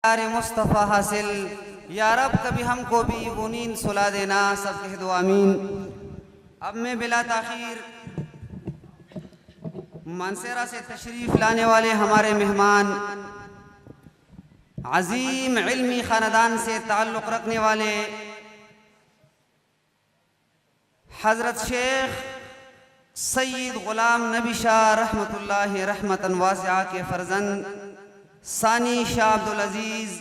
यार मुस्तफ़ा हासिल। या रब कभी हमको भी वो नींद सुला देना, सब कह दो आमीन। अब मैं बिला ताखीर मानसेरा से तशरीफ़ लाने वाले हमारे मेहमान, अजीम इल्मी ख़ानदान से ताल्लुक़ रखने वाले हज़रत शेख सैयद ग़ुलाम नबी शाह रहमतुल्लाहि रहमतन वासिआ के फ़र्ज़ंद सानी शाह अब्दुल अज़ीज़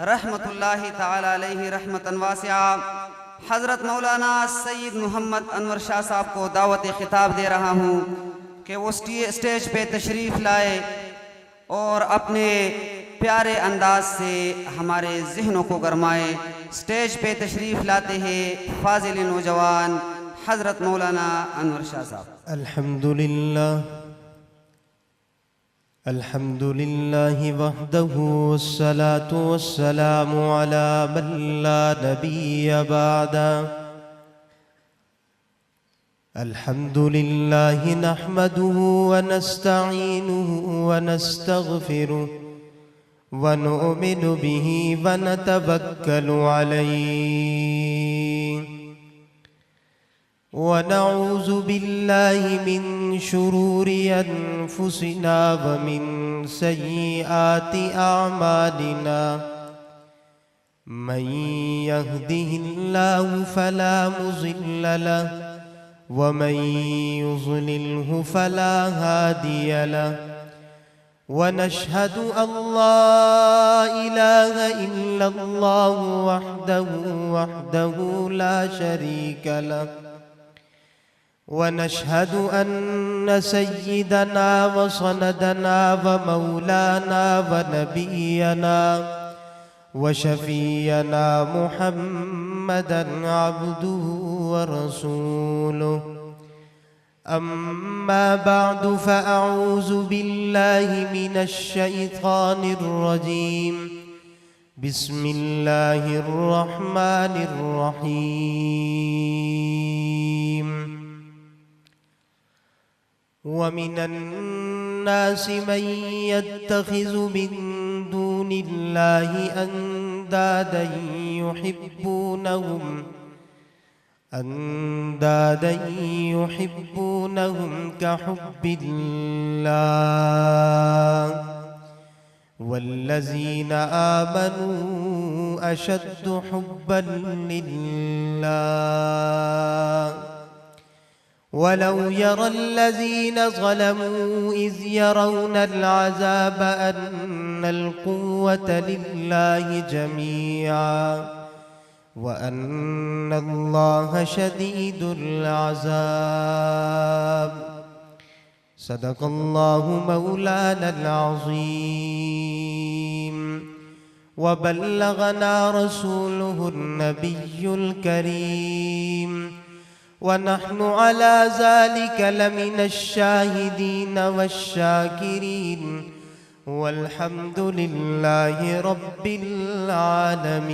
रहमतुल्लाहि ताला अलैहि रहमतन वासिआ हज़रत मौलाना सैयद मोहम्मद अनवर शाह साहब को दावत ख़िताब दे रहा हूँ कि वो स्टेज पे तशरीफ़ लाए और अपने प्यारे अंदाज से हमारे ज़हनों को गरमाए। स्टेज पे तशरीफ़ लाते हैं फाजिल नौजवान हज़रत मौलाना अनवर शाह साहब। अल्हम्दुलिल्लाह वहदहु वस्सलातु वस्सलामु अला मन ला नबिय्य बअदा। अल्हम्दुलिल्लाह नहमदुहु व नस्तईनुहु व नस्तगफिरुहु व नु'मिनु बिही व नतवक्कलु अलैहि व नऊज़ु बिल्लाहि मिन शुरूरि अनफुसिना व मिन सय्यिआति अअमालिना। मन यहदिहिल्लाहु फला मुज़िल्ल लहु व मन युज़लिल्हु फला हादिय लहु। व नशहदु अल्ला इलाहा इल्लल्लाहु वहदहु ला शरीक लहु। व नशहदु अन्न सय्यिदना व सनदना व मौलाना व नबियना व शफीयना मुहम्मदन अब्दुहु व रसूलुहु। अम्मा बअदु फ़अऊज़ु बिल्लाहि मिनश शैतानिर रजीम। बिस्मिल्लाहिर रहमानिर रहीम। व मिनन नासि मन यत्तखिज़ु मिन दूनिल्लाहि अंदादन युहिब्बूनहुम कहुब्बिल्लाह। वल्लज़ीना आमनू अशद्दु हुब्बन लिल्लाह। वलौ यरल्लज़ीना ज़लमू इज़ यरौनल अज़ाब अन्नल क़ुव्वत लिल्लाहि जमीअन व अन्नल्लाह शदीदुल अज़ाब। सदक़ल्लाहु मौलानल अज़ीम व बल्लगना रसूलुहुन नबियुल करीम व नहनु अला ज़ालिका लमिनश शाहिदीन वश्शाकिरीन वल्हम्दुलिल्लाहि रब्बिल आलमीन।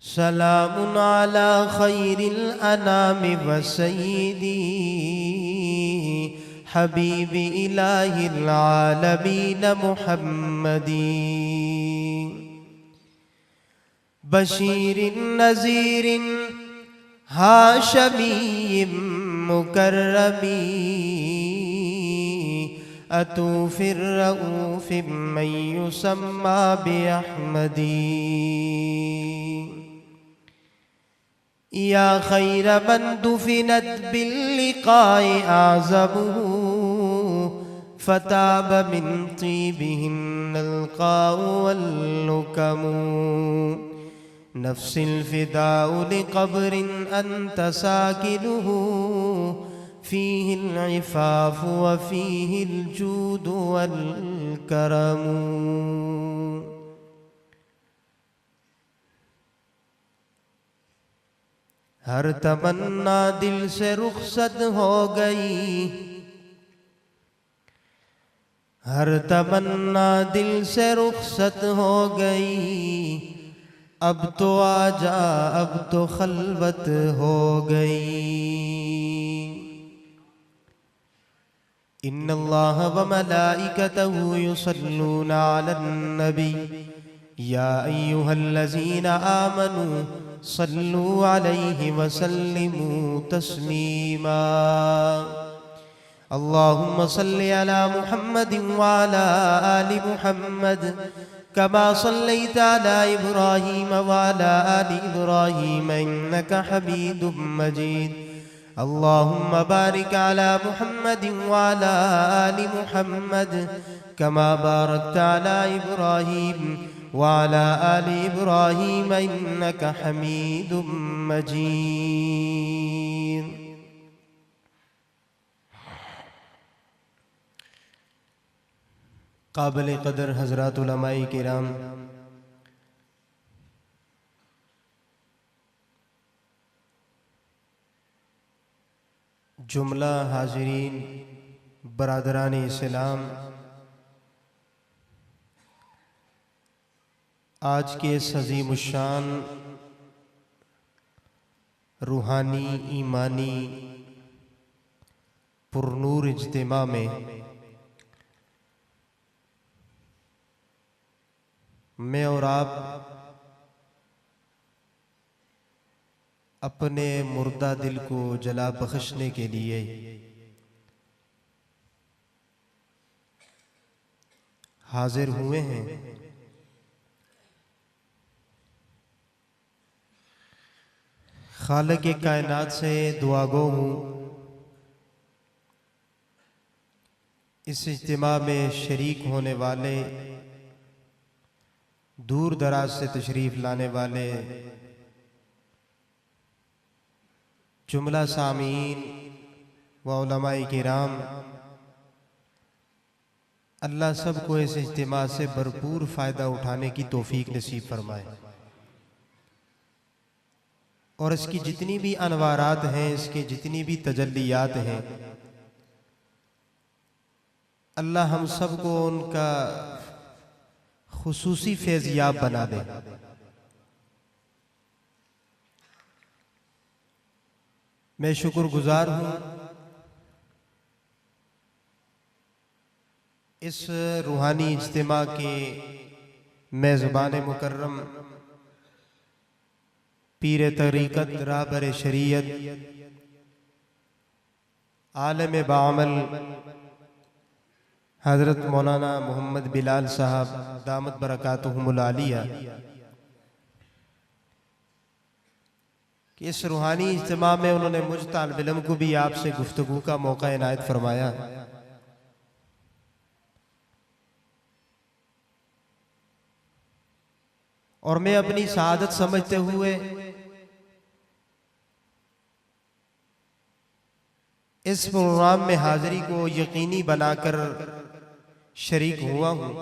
सलामुन अला खैरिल अनामि व सय्यिदी हबीबी इलाहिल आलमीन मुहम्मदी। बशीरिन नज़ीरिन हाशमीय्यिम मुकर्रमी अतूफिर रऊफिम मन युसम्मा बिअहमदी। या खैर मन दुफिनत बिल्लिक़ाइ आज़मुहु फताब मिन तीबिहिन्नल क़ाउ वल्लुकमु। नफ्सिल फ़िदाउ लिक़ब्रिन अन्त साकिनुहु फ़ीहिल इफ़ाफ़ु व फ़ीहिल जूदु वल करमु। हर तमन्ना दिल से रुख़सत हो गई, हर तमन्ना दिल से रुख़सत हो गई। अब तो आजा अब तो खलवत हो गई। इन्नल्लाह व मलाइकतहु युसल्लूना अलन नबी या अय्युहल्लज़ीना आमनू सल्लू अलैहि व सल्लिमू तस्लीमा। अल्लाहुम्मा सल्लि अला मुहम्मदिन व अला आलि मुहम्मद कमा सल्लैता अला इब्राहीम व अला आलि इब्राहीम इन्नका हमीदुम मजीद। अल्लाहुम्मा बारिक अला मुहम्मदिन व अला आलि मुहम्मद कमा बारकता अला इब्राहीम व अला आलि इब्राहीम इन्नका हमीदुम मजीद। काबिल क़दर हज़रात उलमाए किराम, जुमला हाज़रीन, बरादरान इस्लाम, आज के इस अज़ीमुश्शान रूहानी ईमानी पुरनूर इज्तिमा में मैं और आप अपने मुर्दा दिल को जला बख्शने के लिए हाजिर हुए हैं। खालिक कायनात से दुआगो हूँ इस इज्तिमा में शरीक होने वाले, दूर दराज से तशरीफ लाने वाले जुमला सामीन व उलमाए किराम, अल्लाह सबको इस इज्तिमा से भरपूर फ़ायदा उठाने की तौफीक नसीब फरमाए और इसकी जितनी भी अनवारात हैं, इसकी जितनी भी तजल्लियात हैं, अल्लाह हम सबको उनका खुसूसी फैज़याब बना दे। मैं शुक्रगुजार हूँ इस रूहानी इज्तिमा के मेज़बान मुकर्रम पीर तरीक़त राहबर शरीयत आलम बामल हज़रत मौलाना मोहम्मद बिलाल साहब दामत बरकातुहुमुल आलिया कि इस रूहानी इज्तिमा में उन्होंने मुझ तालिब इल्म को भी आपसे गुफ्तगू का मौका इनायत फरमाया। और मैं अपनी सआदत समझते हुए इस प्रोग्राम में हाजिरी को यकीनी बनाकर शरीक हुआ हूँ।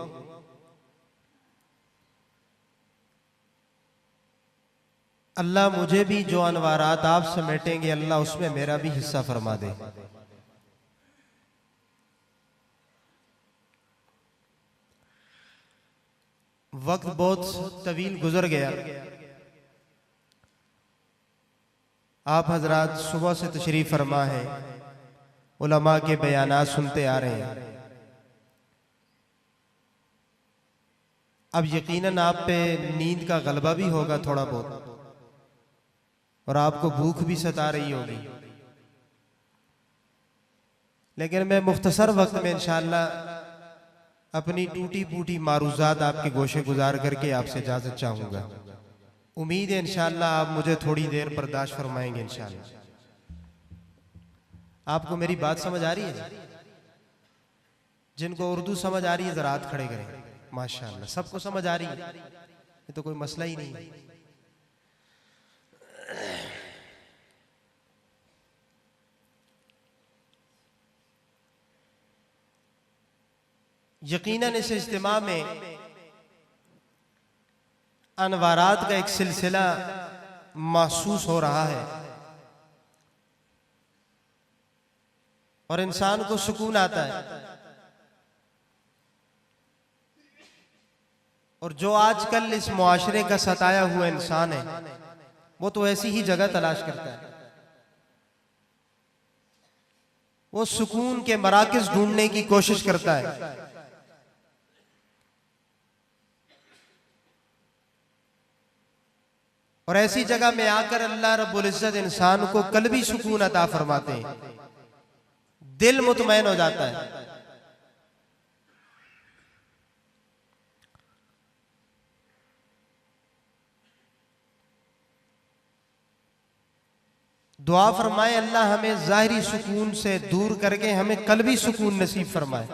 अल्लाह मुझे भी जो अनवारात आप समेटेंगे, अल्लाह उसमें मेरा भी हिस्सा फरमा दे। वक्त बहुत तवील गुजर गया। आप हजरात सुबह से तशरीफ फरमा है, उलमा के बयानात सुनते आ रहे हैं। अब यकीनन आप पे नींद का गलबा भी होगा थोड़ा बहुत, और आपको भूख भी सता रही होगी, लेकिन मैं मुख्तसर वक्त में इंशाअल्लाह अपनी टूटी फूटी मारूजात आपके गोशे गुजार करके आपसे इजाजत चाहूंगा। उम्मीद है इंशाअल्लाह आप मुझे थोड़ी देर बर्दाश्त फरमाएंगे इंशाअल्लाह। आपको मेरी बात समझ आ रही है? जिनको उर्दू समझ आ रही है जरा हाथ खड़े करें। माशाअल्लाह, सबको समझ आ रही है, ये तो कोई मसला ही नहीं है। यकीनन इस इज्तिमा में अनवारात का एक सिलसिला महसूस हो रहा है और इंसान को सुकून आता है। और जो आजकल इस मुआशरे का सताया हुआ इंसान है, वो तो ऐसी ही जगह तलाश करता है। वो सुकून के मराकज़ ढूंढने की कोशिश करता है। और ऐसी जगह में आकर अल्लाह रब्बुल इज्जत इंसान को कल्बी सुकून अता फरमाते हैं, दिल मुतमईन हो जाता है। दुआ फरमाए अल्लाह हमें ज़ाहिरी सुकून से दूर करके हमें कल्बी सुकून नसीब फरमाए।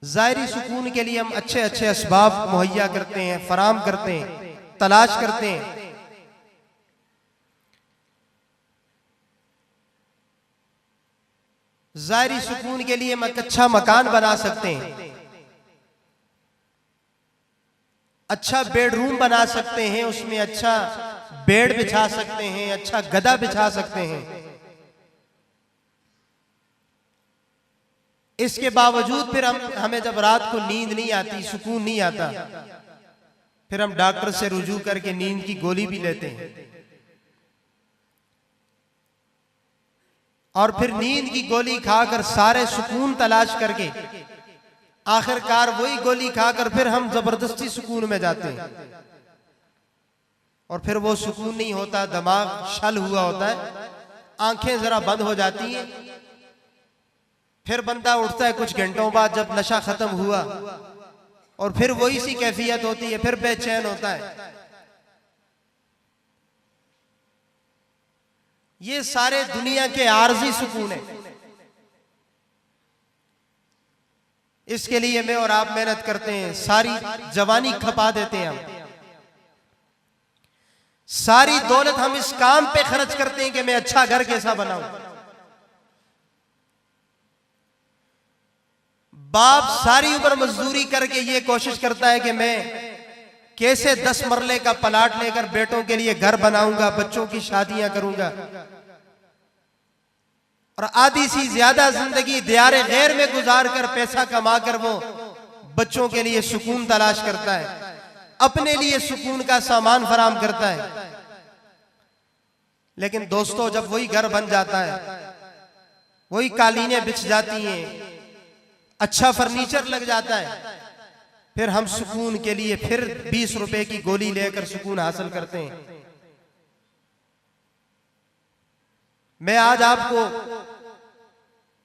ज़ाहिरी सुकून के लिए हम अच्छे अच्छे असबाब मुहैया करते हैं, फराम करते हैं, तलाश करते हैं। ज़ाहिरी सुकून के लिए हम एक अच्छा मकान बना सकते हैं, अच्छा बेडरूम बना सकते हैं, उसमें अच्छा बेड बिछा सकते हैं, अच्छा गदा बिछा सकते हैं। इसके बावजूद फिर हमें जब रात को नींद नहीं आती, सुकून नहीं आता, फिर हम डॉक्टर से रुजू करके नींद की गोली भी लेते हैं। और फिर नींद की गोली खाकर सारे सुकून तलाश करके आखिरकार वही गोली खाकर फिर हम जबरदस्ती सुकून में जाते हैं। और फिर वो सुकून नहीं होता, दिमाग शल हुआ होता है, आंखें जरा बंद हो जाती हैं। फिर बंदा उठता है कुछ घंटों बाद जब नशा खत्म हुआ, और फिर वही सी कैफियत होती है, फिर बेचैन होता है। ये सारे दुनिया के आर्जी सुकून है। इसके लिए मैं और आप मेहनत करते हैं, सारी जवानी खपा देते हैं, हम सारी दौलत हम इस काम पे खर्च करते हैं कि मैं अच्छा घर कैसा बनाऊं। बाप सारी उम्र मजदूरी करके ये कोशिश करता है कि मैं कैसे 10 मरले का प्लाट लेकर बेटों के लिए घर बनाऊंगा, बच्चों की शादियां करूंगा, और आधी सी ज्यादा जिंदगी दियारे गैर में गुजार कर पैसा कमाकर वो बच्चों के लिए सुकून तलाश करता है, अपने लिए सुकून का सामान फराम करता है। लेकिन दोस्तों, जब वही घर बन जाता है, वही कालीनें बिछ जाती हैं, अच्छा फर्नीचर लग जाता है, फिर हम सुकून के लिए फिर 20 रुपए की गोली लेकर सुकून हासिल करते हैं। मैं आज आपको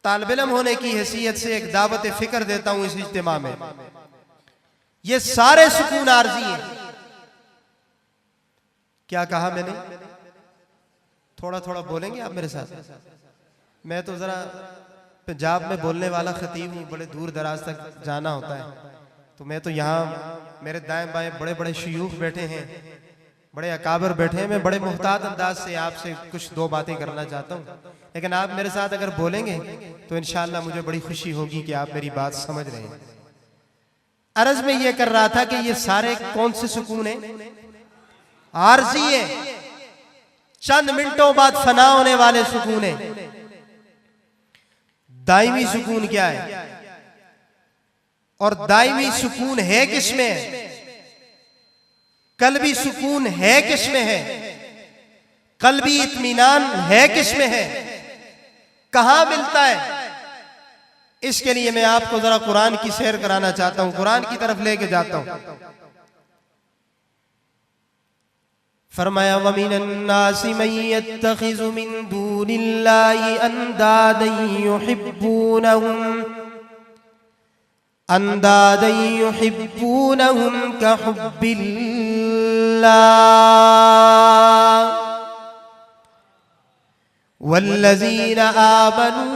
तालिब इल्म होने की हैसियत से एक दावत फिक्र देता हूं इस इज्तिमा में। ये सारे सुकून आर्जी हैं। क्या कहा मैंने? थोड़ा थोड़ा बोलेंगे आप मेरे साथ? मैं तो जरा पंजाब में बोलने वाला खतीब हूँ, बड़े दूर दराज तक जाना होता है, तो मैं तो यहाँ मेरे दाएं बाएं बड़े बड़े शयूख बैठे हैं, बड़े अकाबर बैठे हैं। मैं बड़े मुहतात अंदाज से आपसे कुछ 2 बातें करना चाहता हूँ, लेकिन आप मेरे साथ अगर बोलेंगे तो इंशाअल्लाह मुझे बड़ी खुशी होगी कि आप मेरी बात समझ रहे हैं। अर्ज में ये कर रहा था कि ये सारे कौन से सुकून है? आर्जी है, चंद मिनटों बाद फना होने वाले सुकून है। दायमी सुकून क्या है? और दायमी सुकून है किसमें? कल्बी सुकून है किसमें है? कल्बी इत्मीनान है किसमें है? कहां मिलता है? इसके लिए मैं आपको जरा कुरान की सैर कराना चाहता हूं, कुरान की तरफ लेके जाता हूं। फरमाया वमिनन नासि मन यत्तखिज़ु मिन दूनिल्लाहि अंदादन युहिब्बूनहुम कहुब्बिल्लाह वल्लज़ीना आमनू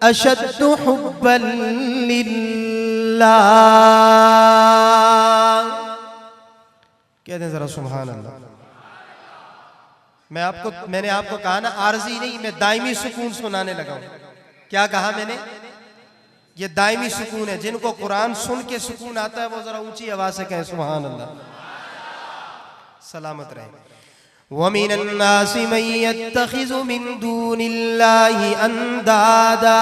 अशद्दु हुब्बन लिल्लाह। कहते हैं जरा सुभान अल्लाह। मैंने आपको कहा ना, आर्जी नहीं, मैं दायमी सुकून सुनाने लगा हूं। क्या कहा मैंने? ये दायमी सुकून है। जिनको कुरान सुन के सुकून आता है वो जरा ऊंची आवाज से कहें सुभान अल्लाह। सलामत रहे। वमिनन नासि मन यत्तखिज़ु मिन दूनिल्लाहि अंदादा।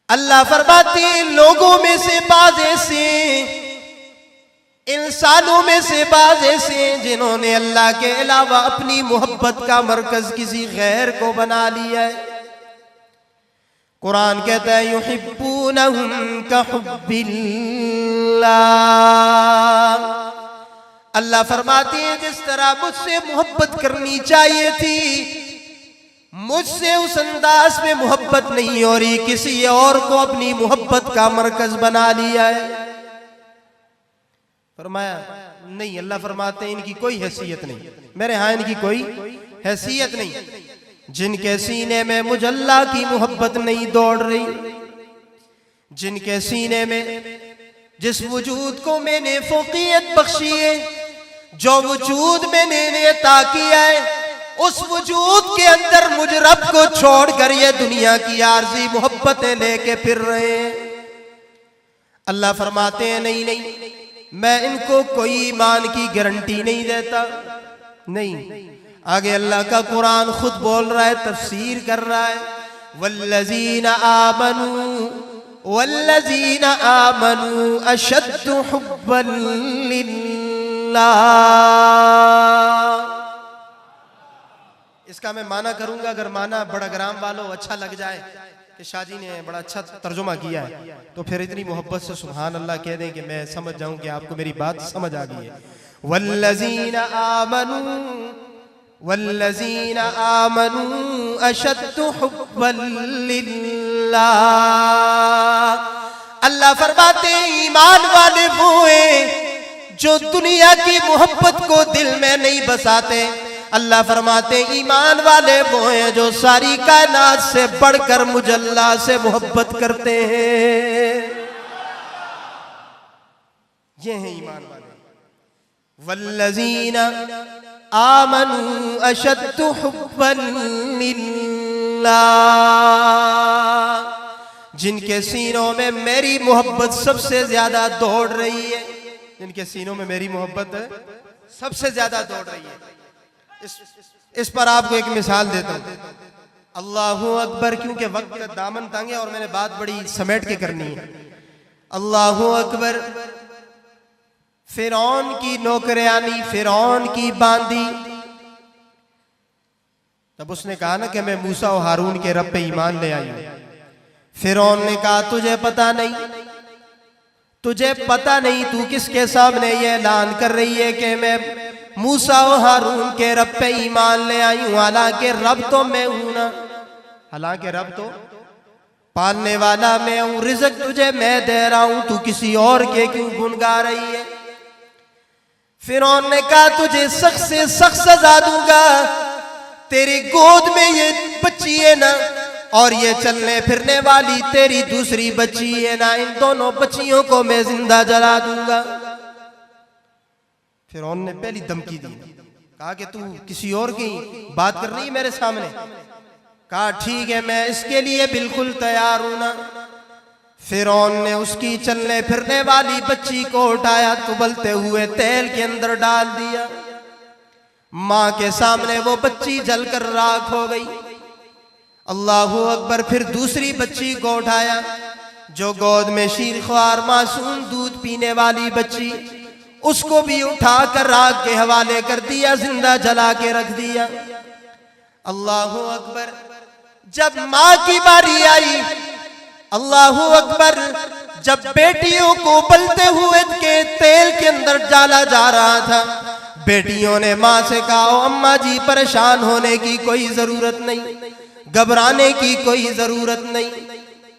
अल्लाह फरमाते हैं लोगों में से बाज़ ऐसे इंसानों में से बाज ऐसे हैं जिन्होंने अल्लाह के अलावा अपनी मोहब्बत का मरकज किसी गैर को बना लिया है। कुरान कहता है युहिब्बूनहुम का हुब्बिल्लाह। अल्लाह फरमाते हैं जिस तरह मुझसे मोहब्बत करनी चाहिए थी, मुझसे उस अंदाज में मोहब्बत नहीं हो रही, किसी और को अपनी मोहब्बत का मरकज बना लिया है। फरमाया नहीं, अल्लाह फरमाते हैं इनकी कोई हैसियत नहीं, मेरे यहाँ इनकी कोई हैसियत नहीं। जिनके सीने में मुझ अल्लाह की मोहब्बत नहीं दौड़ रही, जिनके सीने में जिस वजूद को मैंने फौकियत बख्शी है, जो वजूद मैंने अता किया है, उस वजूद के अंदर मुझ रब को छोड़कर ये दुनिया की आरजी मोहब्बतें लेके फिर रहे हैं। अल्लाह फरमाते हैं नहीं नहीं, मैं इनको कोई ईमान की गारंटी नहीं देता। नहीं, आगे अल्लाह का कुरान खुद बोल रहा है, तफसीर कर रहा है, वल्लज़ीना आमनू अशद्दु हुब्बन लिल्लाह। इसका मैं माना करूंगा, अगर माना बड़ा ग्राम वालों अच्छा लग जाए कि शाहजी ने बड़ा अच्छा तर्जुमा किया है, तो फिर इतनी मोहब्बत से सुभान अल्लाह कह दें कि मैं समझ जाऊं कि आपको मेरी बात समझ आ गई है। वल्लज़ीना आमनू अशद्दु हुब्बन लिल्लाह। अल्लाह फरमाते ईमान वाले वो हैं जो दुनिया की मोहब्बत को दिल में नहीं बसाते। अल्लाह फरमाते ईमान वाले वो हैं जो सारी कायनात से बढ़कर मुझ अल्लाह से मोहब्बत करते हैं। ये हैं ईमान वाले। वल्लज़ीना आमनू अशद्दु हुब्बन लिल्लाह। जिनके सीनों में मेरी मोहब्बत सबसे ज्यादा दौड़ रही है, जिनके सीनों में मेरी मोहब्बत सबसे ज्यादा दौड़ रही है। इस पर आपको एक मिसाल देता हूं। अल्लाहु अकबर, क्योंकि वक्त का दामन तंग है और मैंने बात बड़ी समेट के करनी है। अल्लाहु अकबर, फिरौन की नौकरानी फिरौन की बांदी। तब उसने कहा ना कि मैं मूसा और हारून के रब पे ईमान ले आई हूं। फिरौन ने कहा तुझे पता नहीं, तुझे पता नहीं, तू किसके सामने ये ऐलान कर रही है कि मैं मूसा और हारून के रब पे ईमान ले आई हूं, हालांकि रब तो मैं हूं ना, हालांकि रब तो पालने वाला मैं हूं, रिज़्क तुझे मैं दे रहा हूं, तू किसी और के क्यों गुन गा रही है। फिरौन ने कहा तुझे सख्त से सख्त सजा दूंगा, तेरी गोद में ये बच्ची है ना, और ये चलने फिरने वाली तेरी दूसरी बच्ची है ना, इन दोनों बच्चियों को मैं जिंदा जला दूंगा। फिरौन ने पहली धमकी दी, कहा कि तू किसी और की बात कर रही है मेरे सामने। कहा ठीक है, मैं इसके लिए बिल्कुल तैयार हूं ना। फिरौन ने उसकी चलने फिरने वाली बच्ची को उठाया, उबलते हुए तेल के अंदर डाल दिया। मां के सामने वो बच्ची जलकर राख हो गई। अल्लाहु अकबर, फिर दूसरी बच्ची को उठाया, जो गोद में शीरख्वार मासूम दूध पीने वाली बच्ची, उसको भी उठाकर राख के हवाले कर दिया, जिंदा जला के रख दिया। अल्लाहु अकबर, जब मां की बारी आई, अल्लाहु अकबर, जब बेटियों को उबलते हुए के तेल के अंदर डाला जा रहा था, बेटियों ने मां से कहा अम्मा जी परेशान होने की कोई जरूरत नहीं, घबराने की कोई जरूरत नहीं,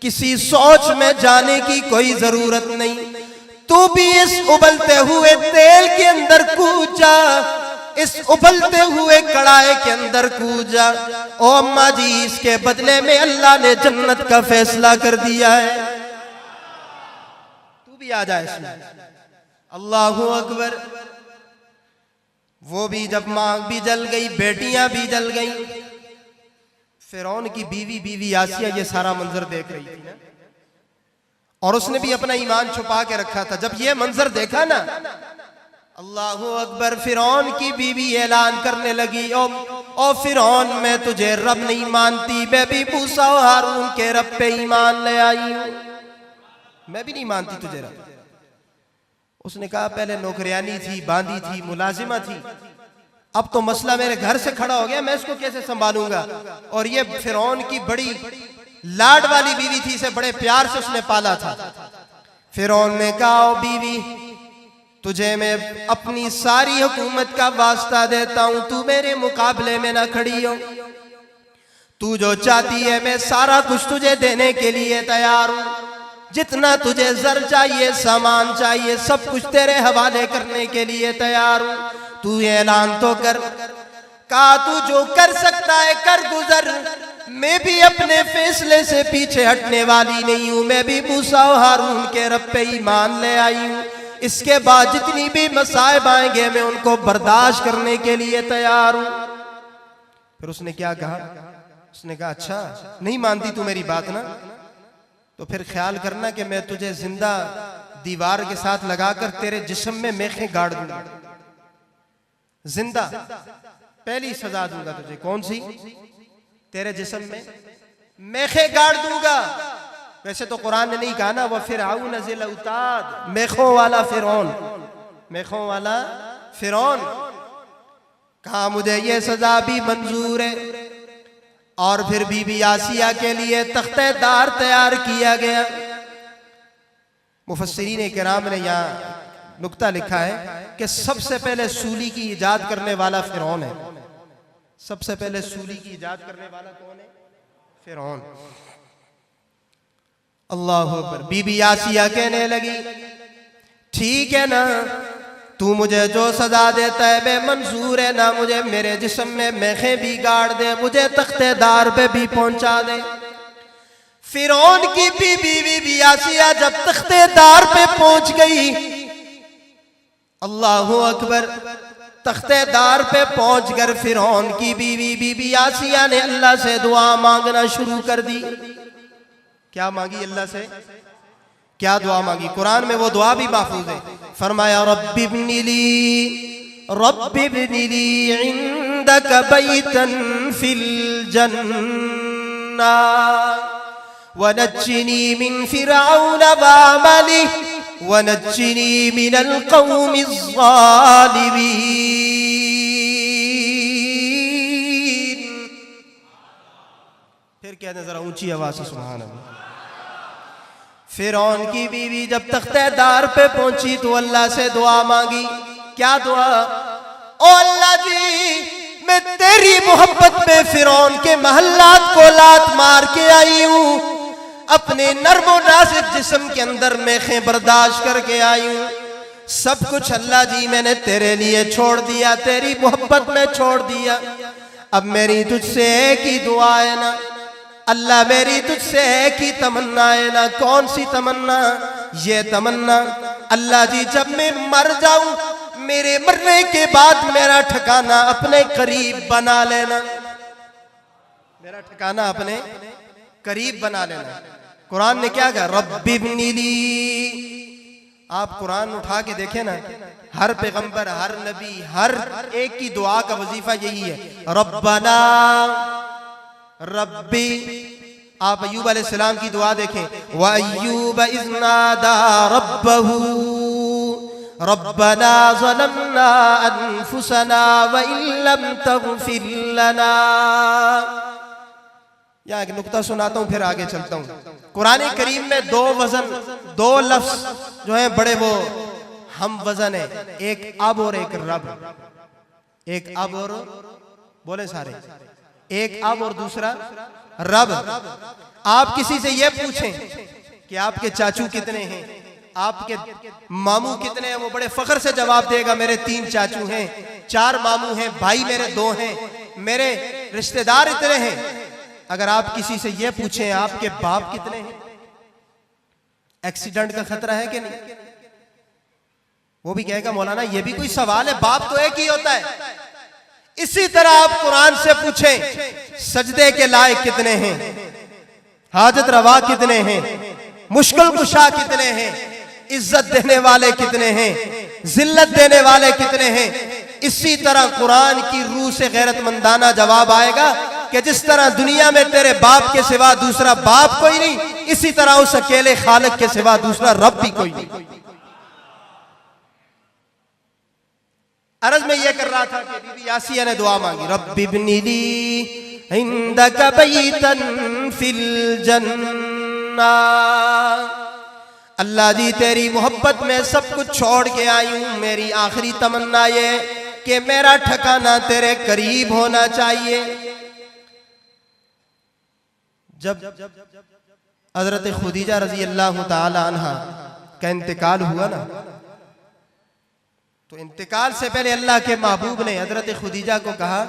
किसी सोच में जाने की कोई जरूरत नहीं, तू भी इस उबलते हुए तेल के अंदर कूद जा, इस उबलते हुए कढ़ाई के अंदर कूद जा। ओ अम्मा जी, इसके बदले में अल्लाह ने जन्नत का फैसला कर दिया है, तू भी आ जा इसमें। अल्लाहु अकबर, वो भी जब मां भी जल गई, बेटियां भी जल गई। फिरौन की बीवी आसिया ये सारा मंजर देख रही थी ना, और उसने भी अपना ईमान छुपा के रखा था। जब ये मंजर देखा ना, अल्लाहु अकबर, फिरौन की बीवी ऐलान करने लगी, ओ फिरौन, मैं तुझे रब नहीं मानती, मैं भी मूसा और हारून के रब पे ईमान ले आई हूं, मैं भी नहीं मानती तुझे रब। उसने कहा पहले नौकरियानी थी, बांदी थी, मुलाजिमा थी, अब तो मसला मेरे घर से खड़ा हो गया, मैं इसको कैसे संभालूंगा। और ये फिरौन की बड़ी लाड वाली बीवी थी, इसे बड़े प्यार से उसने पाला था। फिरौन ने कहा ओ बीवी, तुझे मैं अपनी सारी हुकूमत का वास्ता देता हूं, तू मेरे मुकाबले में ना खड़ी हो। तू जो चाहती है मैं सारा कुछ तुझे देने के लिए तैयार हूं। जितना तुझे जर चाहिए, सामान चाहिए, सब कुछ तेरे हवाले करने के लिए तैयार हूं। तू ऐलान तो कर। कहा तू जो कर सकता है कर गुजर, मैं भी अपने फैसले से पीछे हटने वाली नहीं हूं। मैं भी मूसा और हारून के रब पे ईमान ले आई हूं। इसके बाद जितनी भी मसाइब आएंगे मैं उनको बर्दाश्त करने के लिए तैयार हूं। फिर उसने क्या कहा? उसने कहा अच्छा नहीं मानती तू मेरी बात ना, तो फिर ख्याल करना कि मैं तुझे जिंदा दीवार के साथ लगाकर तेरे जिस्म में मेखें गाड़ दूंगा। जिंदा पहली सजा दूंगा तुझे। कौन सी? तेरे जिस्म में मेखें गाड़ दूंगा। वैसे तो कुरान ने नहीं कहा ना वह फिरऔन ज़िल औताद, मेखों वाला फिरौन, मेखों वाला फिरौन। कहा मुझे ये सजा भी मंजूर है। और फिर बीबी आसिया के लिए तख्तेदार तैयार किया गया। मुफस्सिरीन किराम ने यहाँ नुक्ता लिखा है कि सबसे पहले सूली की इजाद करने वाला फिरौन है। सबसे पहले सूली की इजाद करने वाला कौन है? फिरौन। अल्लाह अकबर। बीबी आसिया कहने लगी ठीक है ना, तू मुझे जो सजा देता है मैं मंजूर है ना। मुझे मेरे जिस्म में मेखें भी गाड़ दे, मुझे तख्तेदार पे भी पहुंचा दे। फिरौन की बीबी आसिया जब तख्तेदार पे पहुंच गई, अल्लाह अकबर, तख्तेदार पे पहुंचकर फिरौन की बीबी आसिया ने अल्लाह से दुआ मांगना शुरू कर दी। क्या मांगी अल्लाह से? क्या दुआ मांगी? कुरान में वो दुआ भी महफूज है। फरमाया रब्बि इब्नी ली इंदक बैतन फिल जन्ना वनज्जिनी मिन फिरऔन व अमलिहि वनज्जिनी मिनल कौमिज़ ज़ालिमीन। फिर कहते जरा ऊंची आवाज से सुभान अल्लाह। फिरौन की बीवी जब तख्तेदार पे पहुंची तो अल्लाह से दुआ मांगी। क्या दुआ? ओ अल्लाह जी, मैं तेरी मोहब्बत में फिरौन के महल्लात को लात मार के आई हूं। अपने नर्मो नाज़िक जिस्म के अंदर मेखें बर्दाश्त करके आई हूं। सब कुछ अल्लाह जी मैंने तेरे लिए छोड़ दिया, तेरी मोहब्बत में छोड़ दिया। अब मेरी तुझसे एक ही दुआ है ना अल्लाह, मेरी तुझसे एक ही तमन्ना है ना। कौन सी तमन्ना? ये तमन्ना अल्लाह जी जब मैं मर जाऊं, मेरे मरने के बाद मेरा ठिकाना अपने करीब बना लेना। मेरा ठिकाना अपने करीब बना लेना। कुरान ने क्या कहा? रब्बि इब्नी ली। आप कुरान उठा के देखें ना, हर पैगंबर, हर नबी, हर एक की दुआ का वजीफा यही है, रब्बना रब्बी। आप अय्यूब अलैहिस्सलाम की दुआ देखें, व अय्यूब इज़ नादा रब्बहू रब्बना ज़लमना अनफुसना व इल्लम तग़फिर लना। यहाँ एक नुक्ता सुनाता हूँ फिर आगे चलता हूँ। कुरान करीम में दो वजन, दो लफ्ज जो है बड़े वो हम वजन है, एक अब और एक रब। एक अब और बोले सारे, एक अब और दूसरा रब। आप किसी से ये पूछें कि आपके चाचू कितने हैं, आपके मामू कितने हैं, वो बड़े फख्र से जवाब देगा मेरे 3 चाचू हैं, 4 मामू हैं, भाई मेरे 2 हैं, मेरे रिश्तेदार इतने हैं। अगर आप किसी से ये पूछें आपके बाप कितने हैं, एक्सीडेंट का खतरा है कि नहीं, वो भी कहेगा मौलाना ये भी कोई सवाल है, बाप तो एक ही होता है। इसी तरह आप कुरान से पूछें सजदे के लायक कितने हैं, हाजत रवा कितने हैं, मुश्किल कुशा कितने हैं, इज्जत देने वाले कितने हैं, जिल्लत देने वाले कितने हैं। इसी तरह कुरान की रूह से गैरतमंदाना जवाब आएगा कि जिस तरह दुनिया में तेरे बाप के सिवा दूसरा बाप कोई नहीं, इसी तरह उस अकेले खालिक के सिवा दूसरा रब भी कोई नहीं। अर्ज में ये कर रहा था कि बीबी आसिया ने दुआ मांगी, रब्बि इब्नी ली इंदक बैतन फिल जन्ना। अल्लाह जी तेरी मोहब्बत में सब कुछ छोड़ के आई हूं, मेरी आखिरी तमन्ना ये कि मेरा ठिकाना तेरे करीब होना चाहिए। जब हजरत खुदीजा रजी अल्लाह ताला अन्हा का इंतकाल हुआ ना, तो इंतकाल से पहले अल्लाह के महबूब ने हजरत खुदीजा को कहा,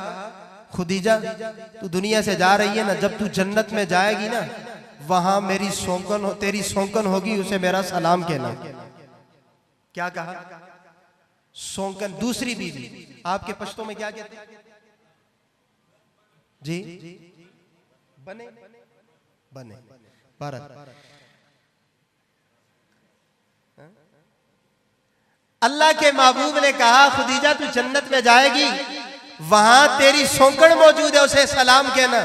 खुदीजा तू दुनिया से जा रही है ना, जब तू जन्नत में जाएगी ना, वहां मेरी सौगन तेरी सौगन होगी, उसे मेरा सलाम कहना। क्या कहा? सौगन। दूसरी बीवी आपके पश्तो में क्या कहते हैं जी? बने बने भारत। अल्लाह के महबूब ने कहा, खुदीजा तू जन्नत में जाएगी, वहां तेरी सौगन मौजूद है, उसे सलाम कहना।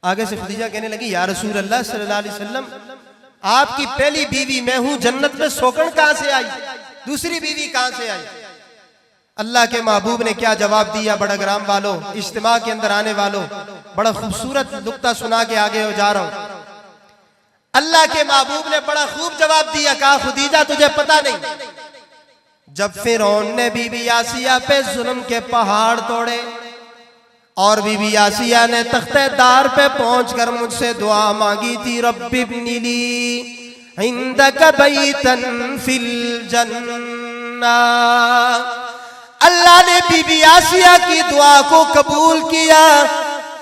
आगे से खुदीजा कहने लगी, या रसूल अल्लाह सल्लल्लाहु अलैहि वसल्लम, आपकी पहली बीवी मैं हूं, जन्नत में सौगन कहां से आई, दूसरी बीवी कहां से आई? अल्लाह के महबूब ने क्या जवाब दिया? बड़ग्राम वालों, इज्तिमा के अंदर आने वालों, बड़ा खूबसूरत नुक्ता सुना के आगे जा रहा हूं। अल्लाह के महबूब ने बड़ा खूब जवाब दिया, कहा खुदीजा तुझे पता नहीं, जब फिरौन ने बीबी आसिया पे जुल्म के पहाड़ तोड़े और बीबी आसिया ने तख्तेदार पे पहुंचकर मुझसे दुआ मांगी थी, रब्बि इब्नी ली इंदक बैतन फिल जन्ना, अल्लाह ने बीबी आसिया की दुआ को कबूल किया।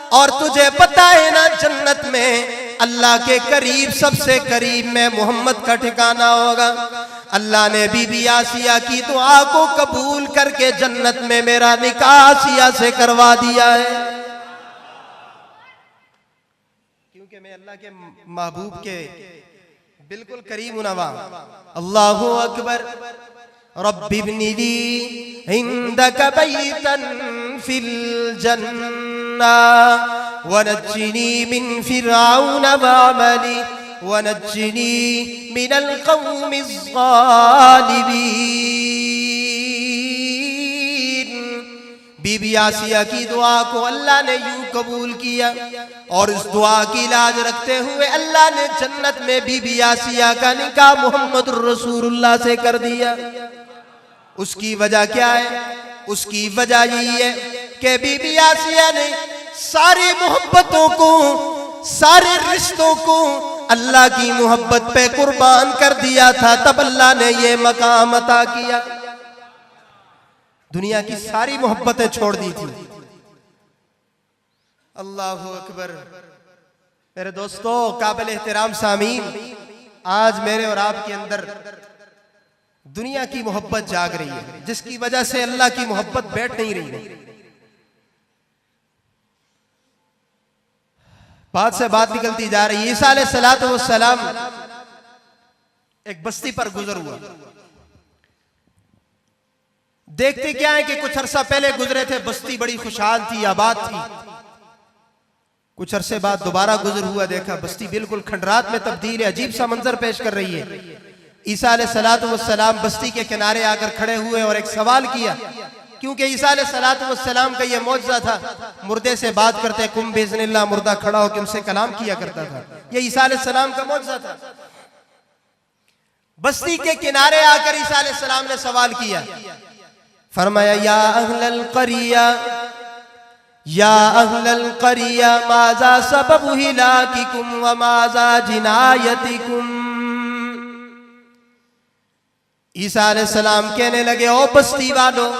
और तुझे पता है ना, जन्नत में अल्लाह के करीब, सबसे करीब में मोहम्मद का ठिकाना होगा। अल्लाह ने बीबी आसिया की दुआ को कबूल करके जन्नत में मेरा निकाह आसिया से करवा दिया है, क्योंकि मैं अल्लाह के महबूब के बिल्कुल करीब नवा। अल्लाहु अकबर। रब्बि इब्नी ली इंदक बैतन फिल जन्ना वनज्जिनी मिन फिरऔन वअमली वनज्जिनी मिनल कौमिज़ ज़ालिमीन। बीबी आसिया की दुआ को अल्लाह ने यूं कबूल किया और इस दुआ की लाज रखते हुए अल्लाह ने जन्नत में बीबी आसिया का निकाह मोहम्मद रसूलुल्लाह से कर दिया। उसकी वजह क्या है? उसकी वजह यही है कि बीबी आसिया ने सारी मोहब्बतों को, सारे रिश्तों को अल्लाह की मोहब्बत पे कुर्बान कर दिया था, तब अल्लाह ने ये मकाम अता किया। दुनिया की सारी मोहब्बतें छोड़ दी थी। अल्लाहु अकबर। मेरे दोस्तों, काबिल एहतराम सामीन, आज मेरे और आपके अंदर दुनिया की मोहब्बत जाग रही है, जिसकी वजह से अल्लाह की मोहब्बत बैठ नहीं रही है। बात से बात निकलती जा रही है। ईसा अलैहिस्सलातु वस्सलाम एक बस्ती पर गुजर हुआ। देखते क्या है कि कुछ अरसा पहले गुजरे थे, बस्ती बड़ी खुशहाल थी, आबाद थी। कुछ अरसे बाद दोबारा गुजर हुआ, देखा बस्ती बिल्कुल खंडरात में तब्दील है, अजीब सा मंजर पेश कर रही है। ईसा अलैहिस्सलातु वस्सलाम बस्ती के किनारे आकर खड़े हुए और एक सवाल किया, क्योंकि ईसा अलैहिस्सलातु वस्सलाम का यह मौजज़ा था, मुर्दे से बात करते, कुम बिइज़्निल्लाह, मुर्दा खड़ा होकर उनसे कलाम किया करता था। यह ईसा अलैहिस्सलाम का मौजज़ा था। बस्ती के किनारे आकर ईसा अलैहिस्सलाम ने सवाल किया, फरमाया, या अहलल क़रिया, या अहलल क़रिया, माज़ा सबबु हिलाकिकुम व माज़ा जिनायतिकुम। ईसा अलैहिस्सलाम कहने लगे, ओ बस्ती वालों,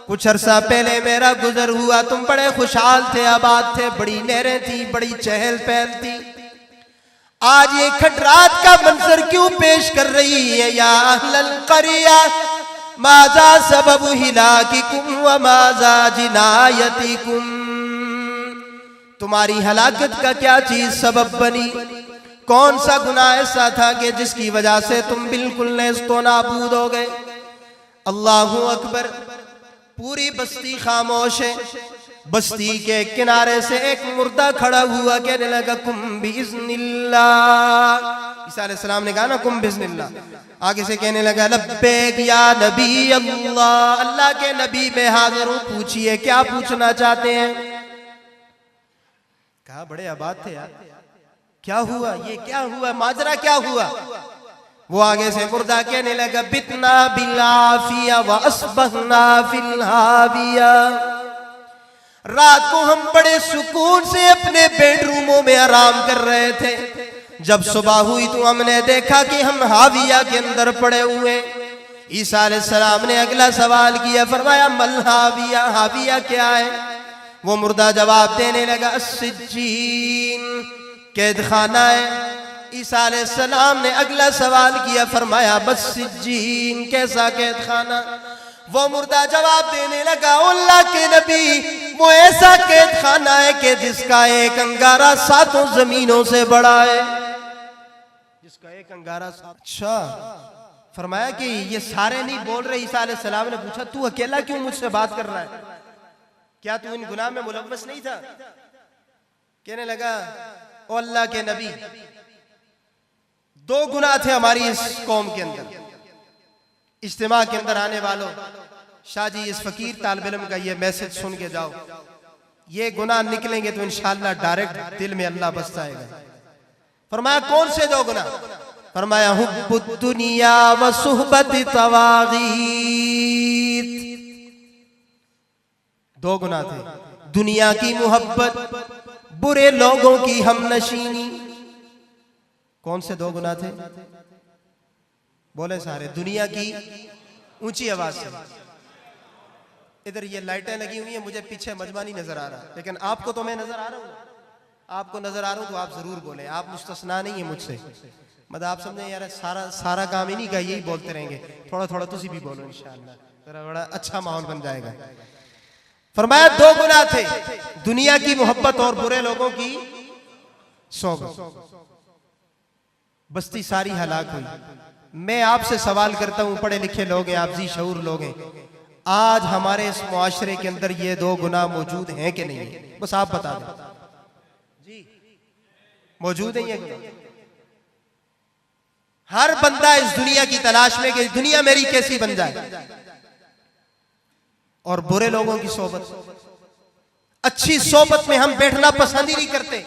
कुछ अरसा पहले मेरा गुजर हुआ, तुम बड़े खुशहाल थे, आबाद थे, बड़ी नहरें थी, बड़ी चहल पहल थी। आज ये खंडरात का मंजर क्यों पेश कर रही है? या अहलल क़रिया माज़ा सबबु हिलाकिकुम व माज़ा जिनायतिकुम। तुम्हारी हलाकत का क्या चीज सबब बनी? कौन सा गुनाह ऐसा था कि जिसकी वजह से तुम बिल्कुल नेस्तो नाबूद हो गए? अल्लाहु अकबर। पूरी बस्ती खामोश है, बस्ती के किनारे से एक मुर्दा खड़ा हुआ, कहने लगा कुम बिइज़्निल्लाह। ईसा अलैहिस्सलाम ने कहा ना कुम बिइज़्निल्लाह, आगे से कहने लगा लब्बैक या नबी अल्लाह, अल्लाह के नबी मैं हाजिर हूं, पूछिए क्या पूछना चाहते हैं। कहा बड़े आबाद थे यार, क्या हुआ, ये क्या हुआ, माजरा क्या हुआ। वो आगे से मुर्दा कहने लगा बितना बिलाफिया व अस्बहना फिल हाविया, रात को हम बड़े सुकून से अपने बेडरूमों में आराम कर रहे थे, जब सुबह हुई तो हमने देखा कि हम हाविया के अंदर पड़े हुए। ईसा अलैहिस्सलाम ने अगला सवाल किया, फरमाया मल हाविया, हाविया क्या है। वो मुर्दा जवाब देने लगा अस्सिज्जीन, कैद खाना है। ईसा अलैहिस्सलाम ने अगला सवाल किया, फरमाया बस सिज्जीन, कैसा कैद खाना। वो मुर्दा जवाब देने लगा अल्लाह के नबी, वो ऐसा कैद खाना है कि जिसका एक अंगारा 7 जमीनों से बड़ा है, जिसका एक अंगारा 7। अच्छा, फरमाया कि ये सारे नहीं बोल रहे। ईसा अलैहिस्सलाम ने पूछा तू अकेला क्यों मुझसे बात कर रहा है, क्या तू इन गुनाह में मुलव्वस नहीं था। कहने लगा ओ अल्लाह के नबी, 2 गुनाह थे हमारी इस कौम के अंदर। इज्तिमा के अंदर आने वालों, शाह जी इस फकीर तालिब इल्म का ये मैसेज सुन के जाओ, ये गुनाह निकलेंगे तो इंशाअल्लाह डायरेक्ट दिल में अल्लाह बस जाएगा। फरमाया कौन से 2 गुनाह। फरमाया हुब्बुद दुनिया व सुहबत तवागीत, 2 गुनाह थे, दुनिया की मोहब्बत, बुरे लोगों की हमनशीनी। कौन से 2 गुनाह थे, बोले सारे। दुनिया की, ऊंची आवाज से। इधर ये लाइटें लगी हुई हैं, मुझे पीछे मजमा नहीं नजर आ रहा, लेकिन आपको तो मैं नजर आ रहा हूँ, आपको नजर आ रहा हूँ तो आप जरूर बोले, आप मुस्तस्ना नहीं है मुझसे। मतलब आप समझे यार सारा काम ही नहीं का, यही बोलते रहेंगे, थोड़ा थोड़ा तुसी भी बोलो इंशाअल्लाह, जरा बड़ा अच्छा माहौल बन जाएगा। फरमाया 2 गुनाह थे, दुनिया की मोहब्बत और बुरे लोगों की सोबत। बस्ती सारी हलाक हुई। मैं आपसे सवाल करता हूं, पढ़े लिखे लोग हैं आप, जी शऊर लोग हैं, आज हमारे इस मुआशरे के अंदर ये 2 गुनाह मौजूद हैं कि नहीं है, बस आप बता दें जी, मौजूद है ये गुनाह। हर बंदा इस दुनिया की तलाश में कि दुनिया मेरी कैसी बन जाए, और बुरे लोगों की सोबत। अच्छी सोबत में हम बैठना पसंद ही नहीं करते,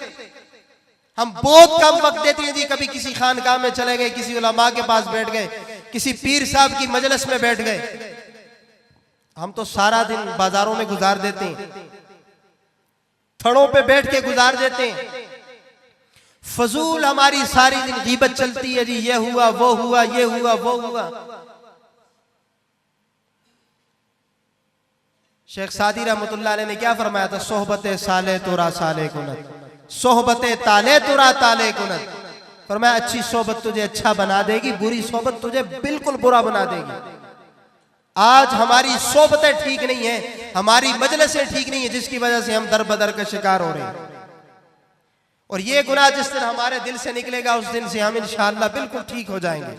हम बहुत कम वक्त देते हैं जी। कभी किसी खानकाह में चले गए, किसी उलमा के पास बैठ गए, किसी पीर साहब की मजलिस में बैठ गए। हम तो सारा दिन बाजारों में गुजार देते हैं, थड़ों पे बैठ के गुजार देते हैं। फजूल हमारी सारी दिन गीबत चलती है जी, ये हुआ वो हुआ, ये हुआ वो हुआ। शेख सादी रहमतुल्लाह अलैह ने क्या फरमाया था, सोहबते साले तुरा साले कुनत, सोहबते ताले तुरा ताले कुनत। फरमाया अच्छी सोहबत तुझे अच्छा बना देगी, बुरी सोहबत तुझे बिल्कुल बुरा बना देगी। आज हमारी सोहबतें ठीक नहीं है, हमारी मजलिसें ठीक नहीं है, जिसकी वजह से हम दर बदर का शिकार हो रहे हैं। और ये गुनाह जिस दिन हमारे दिल से निकलेगा, उस दिन से हम इंशाअल्लाह बिल्कुल ठीक हो जाएंगे।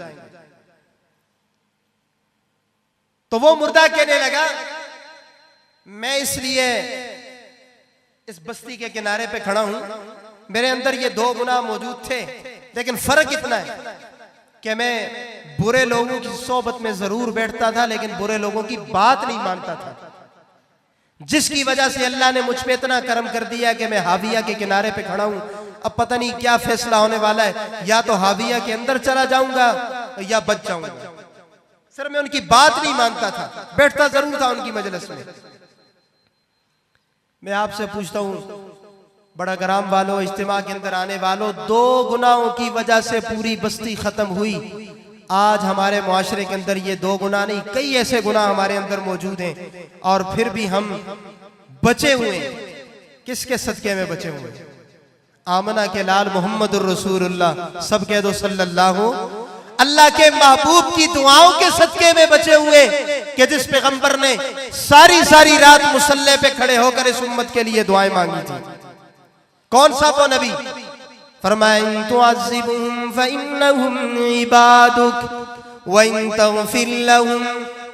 तो वो मुर्दा कहने लगा मैं इसलिए इस बस्ती के किनारे पे खड़ा हूं, मेरे अंदर ये 2 गुनाह मौजूद थे, लेकिन फर्क इतना है कि मैं बुरे लोगों की सोबत में जरूर बैठता था, लेकिन बुरे लोगों की बात नहीं मानता था, जिसकी वजह से अल्लाह ने मुझ पे इतना करम कर दिया कि मैं हाविया के किनारे पे खड़ा हूं। अब पता नहीं क्या फैसला होने वाला है, या तो हाविया के अंदर चला जाऊंगा या बच जाऊंगा। सर मैं उनकी बात नहीं मानता था, बैठता जरूर था उनकी मजलिस में। मैं आपसे पूछता हूं बड़ा ग्राम वालों, इज्तिमा के अंदर आने वालों, 2 गुनाहों की वजह से पूरी बस्ती खत्म हुई। आज हमारे मुआशरे के अंदर ये 2 गुनाह नहीं, कई ऐसे गुनाह हमारे अंदर मौजूद हैं, और फिर भी हम बचे हुए हैं। किसके सदके में बचे हुए हैं? आमना के लाल मोहम्मदुर रसूलुल्लाह, सब कह दो सल्लल्लाहु, अल्लाह के महबूब की दुआओं के सदके में बचे हुए, कि जिस पैगंबर ने सारी सारी रात मुसल्ले पे खड़े होकर इस उम्मत के लिए दुआएं मांगी थी। कौन सा वो नबी? फरमाया तुअज़्ज़िबहुम फइन्नहुम इबादुक व इन तग़फिर लहुम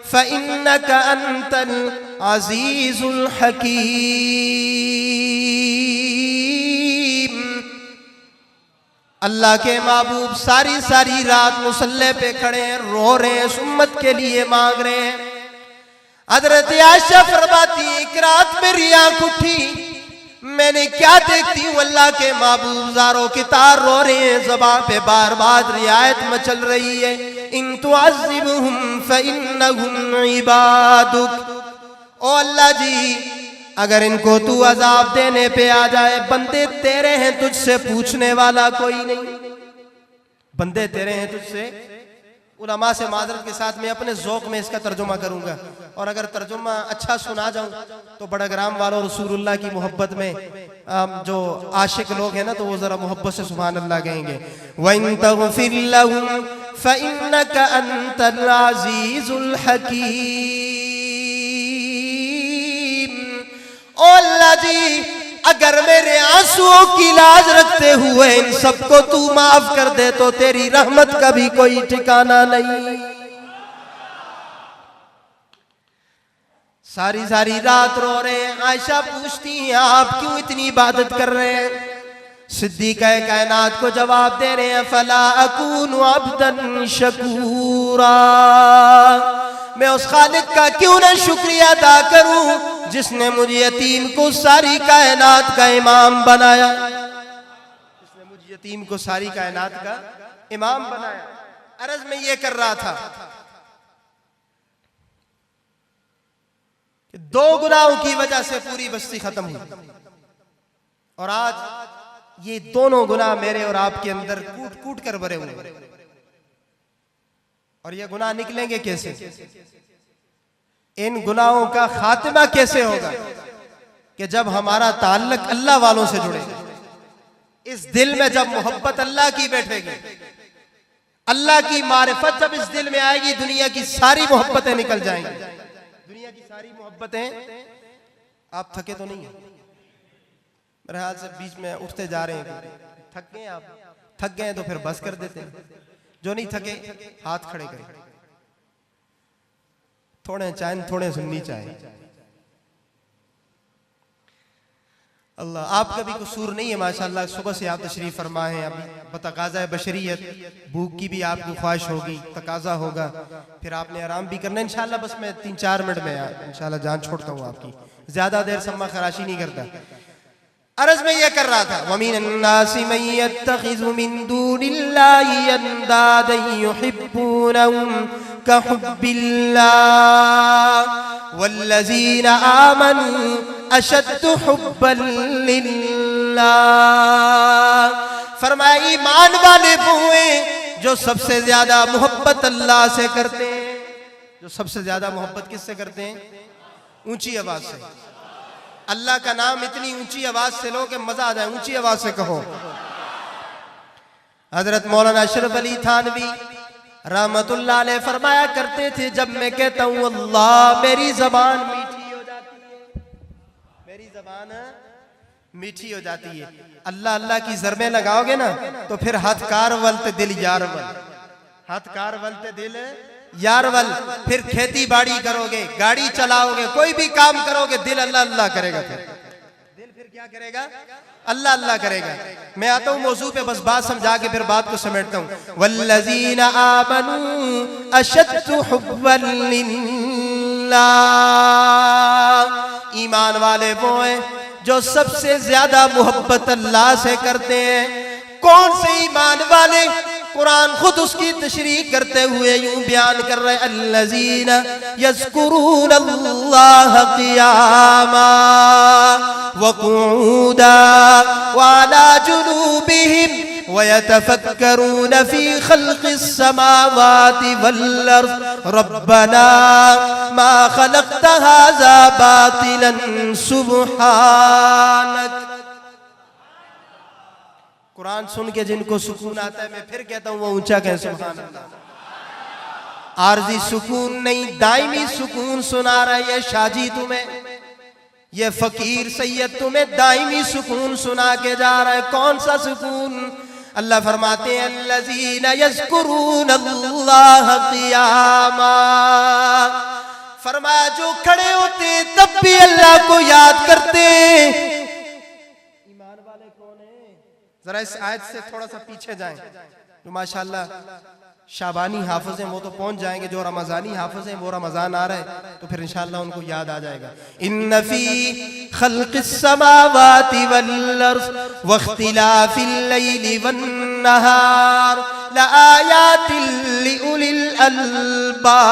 फ़इन्नका अंतल अज़ीज़ुल हकीम। अल्लाह के महबूब सारी सारी रात मुसल्ले पे खड़े हैं, रो रहे हैं, इस उम्मत के लिए मांग रहे हैं। हज़रत आयशा फरमाती हैं, एक रात मेरी आंख उठी, मैंने क्या देखती हूँ, अल्लाह के महबूब ज़ारों की तार रो रहे हैं, ज़बान पे बार बार रियायत मचल रही है, इन तुअज़्ज़िबहुम फ़इन्नहुम इबादुक। ओ अल्लाह जी, अगर इनको तू अजाब देने पे आ जाए, बंदे तेरे हैं, तुझसे पूछने वाला कोई नहीं। बंदे तेरे हैं, तुझसे। उलमा से माजरत के साथ मैं अपने ज़ौक़ में इसका तर्जुमा करूंगा, और अगर तर्जुमा अच्छा सुना जाऊं तो बड़ग्राम वालों रसूलुल्लाह की मोहब्बत में जो आशिक लोग हैं ना, तो वो जरा मोहब्बत से सुभान अल्लाह कहेंगे। वइन तग़फिर लहुम फ़इन्नका अंतल अज़ीज़ुल हकीम। ओ अल्लाह जी, अगर मेरे आंसुओं की लाज रखते हुए इन सबको तू माफ कर दे तो तेरी रहमत का भी कोई ठिकाना नहीं। सारी सारी रात रो रहे हैं। आयशा पूछती हैं, आप क्यों इतनी इबादत कर रहे हैं? सिद्दीक़ा कायनात को जवाब दे रहे हैं, फला अकूनु अब्दन शकूरा। मैं उस खालिक का क्यों ना शुक्रिया अदा करूं जिसने मुझे यतीम को सारी कायनात का इमाम बनाया, जिसने मुझे यतीम को सारी कायनात का इमाम बनाया। अर्ज में ये कर रहा था कि 2 गुनाहों की वजह से पूरी बस्ती खत्म हुई, और आज ये दोनों गुनाह मेरे और आपके अंदर कूट कूट कर भरे हुए, और ये गुनाह निकलेंगे कैसे? इन गुनाहों का खात्मा कैसे होगा? कि जब हमारा ताल्लुक अल्लाह वालों से जुड़ेगा, इस दिल में जब मोहब्बत अल्लाह की बैठेगी, अल्लाह की मारिफत जब इस दिल में आएगी, दुनिया की सारी मोहब्बतें निकल जाएंगी। दुनिया की सारी मोहब्बतें। आप थके तो नहीं है? मेरे ख्याल से बीच में उठते जा रहे हैं। थक गए आप? थक गए तो फिर बस कर देते हैं। जो नहीं थके हाथ खड़े करें। थोड़े चाय, थोड़े सुन्नी चाय। अल्लाह, आपका भी कसूर नहीं है माशाअल्लाह, सुबह से आप तशरीफ फरमा हैं। अभी बतकाज़ा बशरियत भूख की भी आपकी ख्वाहिश होगी, तकाजा होगा, फिर आपने आराम भी करना इंशाअल्लाह। बस मैं 3-4 मिनट में इंशाअल्लाह जान छोड़ता हूँ आपकी, ज्यादा देर सम्मा खराशी नहीं करता। अर्ज में यह कर रहा था, वमिनन्नासि मन यत्तखिज़ु मिन दूनिल्लाहि अंदादन युहिब्बूनहुम कहुब्बिल्लाह वल्लज़ीना आमनू अशद्दु हुब्बन लिल्लाह। फरमाया, ईमान वाले वो हैं जो सबसे ज्यादा मोहब्बत अल्लाह से करते हैं। जो सबसे ज्यादा मोहब्बत किससे करते हैं? ऊंची आवाज से। अल्लाह का नाम इतनी ऊंची आवाज से लो कि मजा आ जाए। ऊंची आवाज से कहो। हजरत मौलाना अशरफ अली थानवी रहमतुल्लाह अलैह फरमाया करते थे, जब मैं कहता हूं अल्लाह, मेरी जबान मीठी हो जाती है। मेरी जबान मीठी हो जाती है। अल्लाह अल्लाह की ज़रबें लगाओगे ना तो फिर हाथ कार वलते दिल यार वल, हाथ कार वलते दिल यार वल। फिर खेती बाड़ी करोगे, गाड़ी चलाओगे, कोई भी काम करोगे, दिल अल्लाह अल्लाह करेगा। फिर दिल फिर क्या करेगा? अल्लाह अल्लाह करेगा। मैं आता हूं मौजू पे, बस बात समझा के फिर बात को समेटता हूं। वल्लज़ीना आमनू अशद्दु हुब्बन लिल्लाह। ईमान वाले वो हैं जो सबसे ज्यादा मोहब्बत अल्लाह से करते हैं। कौन से ईमान वाले? कुरान खुद उसकी तशरीह करते हुए यूं बयान कर रहे, अल्लज़ीना यज़्कुरूनल्लाह क़ियामा व क़ुऊदा व अला जुनूबिहिम व यतफ़क्करून फ़ी ख़ल्क़िस समावाति वल अर्ज़ रब्बना मा ख़लक़्त हाज़ा बातिलन सुब्हानक। कुरान सुन के जिनको सुकून आता है, मैं फिर कहता हूं वो ऊंचा कहें सुभान अल्लाह। आरजी सुकून नहीं, दायमी सुकून सुना रहा है ये शाजी तुम्हें, ये फकीर सैयद तुम्हें दायमी सुकून सुना के जा रहा है। कौन सा सुकून? अल्लाह फरमाते हैं अल्लज़ीना यज़्कुरूनल्लाह क़ियामा, फरमाया जो खड़े होते तब भी अल्लाह को याद करते। ईमान वाले कौन है? जरा इस आयत से थोड़ा सा पीछे जाएं। जो माशाअल्लाह शाबानी हाफिज हैं वो तो पहुंच जाएंगे, जो रमजानी हाफिज हैं वो रमजान आ रहा है तो फिर इंशाअल्लाह उनको याद आ जाएगा। इन्न फी खल्क़िस समावाति वल अर्ज़ वख्तिलाफिल लैली वन नहार लआयातिल लिउलिल अलबाब।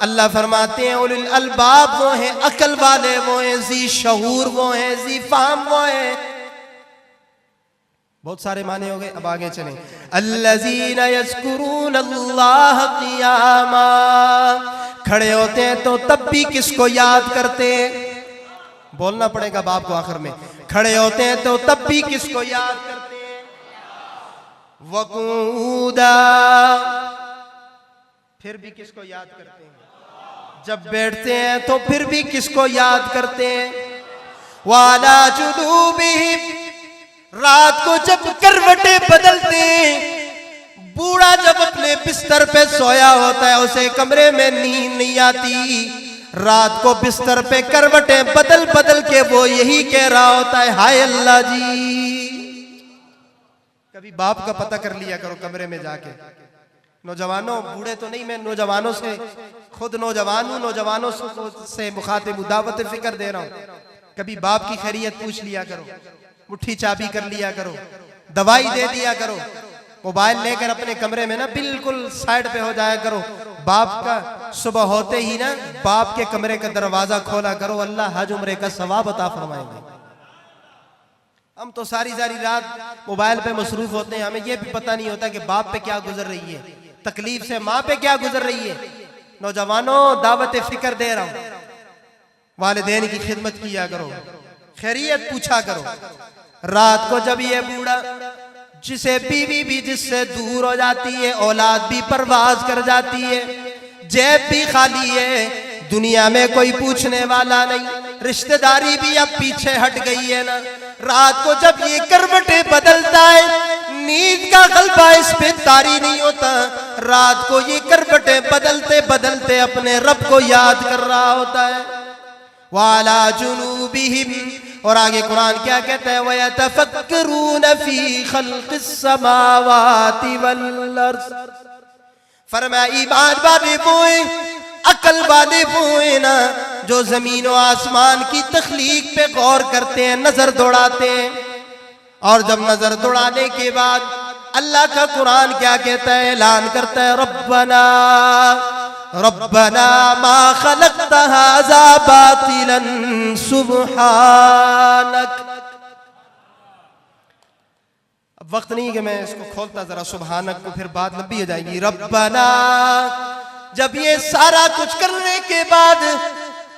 अल्लाह फरमाते हैं उलिल अलबाब वो हैं, अकल वाले वो हैं, जी शऊर वो हैं, जी फाहम वो हैं। बहुत सारे माने हो गए, अब आगे चलें। अल्लज़ीना यज़्कुरूनल्लाह क़ियामा, खड़े होते हैं तो तब भी किसको याद करते हैं? बोलना पड़ेगा बाप को आखिर में। खड़े होते हैं तो तब भी किसको याद करते हैं? वक़ूदा, फिर भी किसको याद करते हैं? जब बैठते हैं तो फिर भी किसको याद करते हैं? वाला जुनूबिहिम, रात को जब करवटें बदलते हैं, बूढ़ा जब अपने बिस्तर पे सोया होता है उसे कमरे में नींद नहीं आती, रात को बिस्तर पे करवटें बदल बदल के वो यही कह रहा होता है हाय अल्लाह जी। कभी बाप का पता कर लिया करो कमरे में जाके। नौजवानों, बूढ़े तो नहीं, मैं नौजवानों से, खुद नौजवान हूं, नौजवानों से मुखातिब दावत फिक्र दे रहा हूं। कभी बाप की खैरियत पूछ लिया करो, मुट्ठी चाबी कर लिया करो, दवाई दे दिया करो, मोबाइल लेकर अपने कमरे में ना बिल्कुल साइड पे हो जाया करो। बाप का सुबह होते ही ना बाप के कमरे का दरवाजा खोला करो, अल्लाह हज उम्रे का सवाब अता फरमाएंगे। हम तो सारी सारी रात मोबाइल पे मसरूफ होते हैं, हमें यह भी पता नहीं होता कि बाप पे क्या गुजर रही है, तकलीफ से माँ पे क्या गुजर रही है। नौजवानों, दावत फिक्र दे रहा हूं, वालिदैन की खिदमत किया करो, खैरियत पूछा करो। रात को जब ये बूढ़ा, जिसे बीवी भी जिससे दूर हो जाती है, औलाद भी परवाज कर जाती है, जेब भी खाली है, दुनिया में कोई पूछने वाला नहीं, रिश्तेदारी भी अब पीछे हट गई है ना, रात को जब ये करवटें बदलता है, नींद का गलबा इस पे तारी नहीं होता, रात को ये करवटें बदलते बदलते अपने रब को याद कर रहा होता है। वाला जुनूबिहिम, और आगे कुरान क्या कहता है? वयतफक्करून फी खल्क़िस समावाति वल अर्ज़, फरमाया ईमान वाले वो हैं, अकल वाले वो हैं ना जो जमीन और आसमान की तख्लीक पे गौर करते हैं, नजर दौड़ाते हैं। और जब नजर दौड़ाने के बाद अल्लाह का कुरान क्या कहता है? ऐलान करता है रब्बना रब्बना मा खलक़्त हाज़ा बातिलन सुब्हानक। अब वक्त नहीं कि मैं इसको खोलता जरा सुब्हानक को, फिर बात लंबी हो जाएगी। रब्बना, जब ये सारा कुछ करने के बाद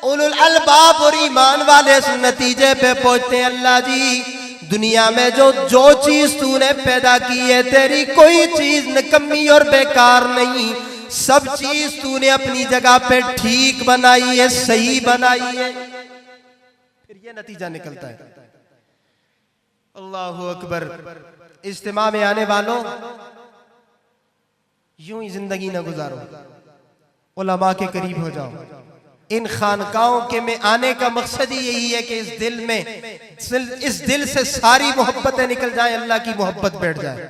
उलुल अलबाब और ईमान वाले इस नतीजे पे पहुंचते हैं, अल्लाह जी दुनिया में जो चीज तूने पैदा की है, तेरी कोई चीज निकम्मी और बेकार नहीं, सब चीज तूने अपनी जगह पे ठीक बनाई है, सही बनाई है। फिर ये नतीजा निकलता है। अल्लाहु अकबर। इज्तिमा में आने वालों, यूं ही जिंदगी न गुजारो, उलमा के करीब हो जाओ। इन खानकाओं के में आने का मकसद ही यही है कि इस दिल से सारी मोहब्बतें निकल जाएं, अल्लाह की मोहब्बत बैठ जाए।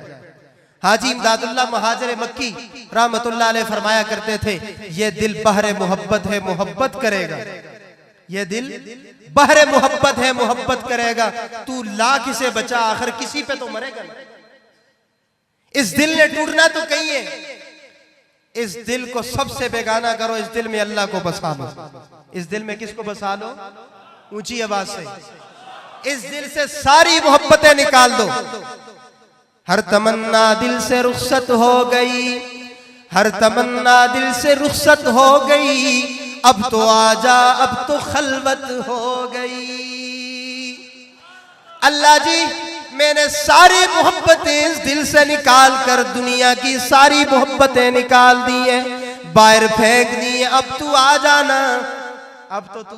हाजी इमदादुल्लाह महाजिर मक्की रहमतुल्लाह अलैह फरमाया करते थे, ये दिल बहरे मोहब्बत है, मोहब्बत करेगा। ये दिल बहरे मोहब्बत है, मोहब्बत करेगा। तू लाख इसे बचा, आखिर किसी पे तो मरेगा। इस दिल ने टूटना तो कहीं है। इस दिल को सबसे बेगाना करो, इस दिल में अल्लाह को बसा लो। इस दिल में किसको बसा लो? ऊंची आवाज से। इस दिल से सारी मोहब्बतें निकाल दो। हर तमन्ना दिल से रुखसत हो गई, हर तमन्ना दिल से रुखसत हो गई, अब तो आजा, अब तो खलवत हो गई। अल्लाह जी, मैंने सारी मोहब्बतें इस दिल से निकाल कर दुनिया की सारी मोहब्बतें निकाल दी है, बाहर फेंक दी है, अब तू आ जाना, अब तो तू।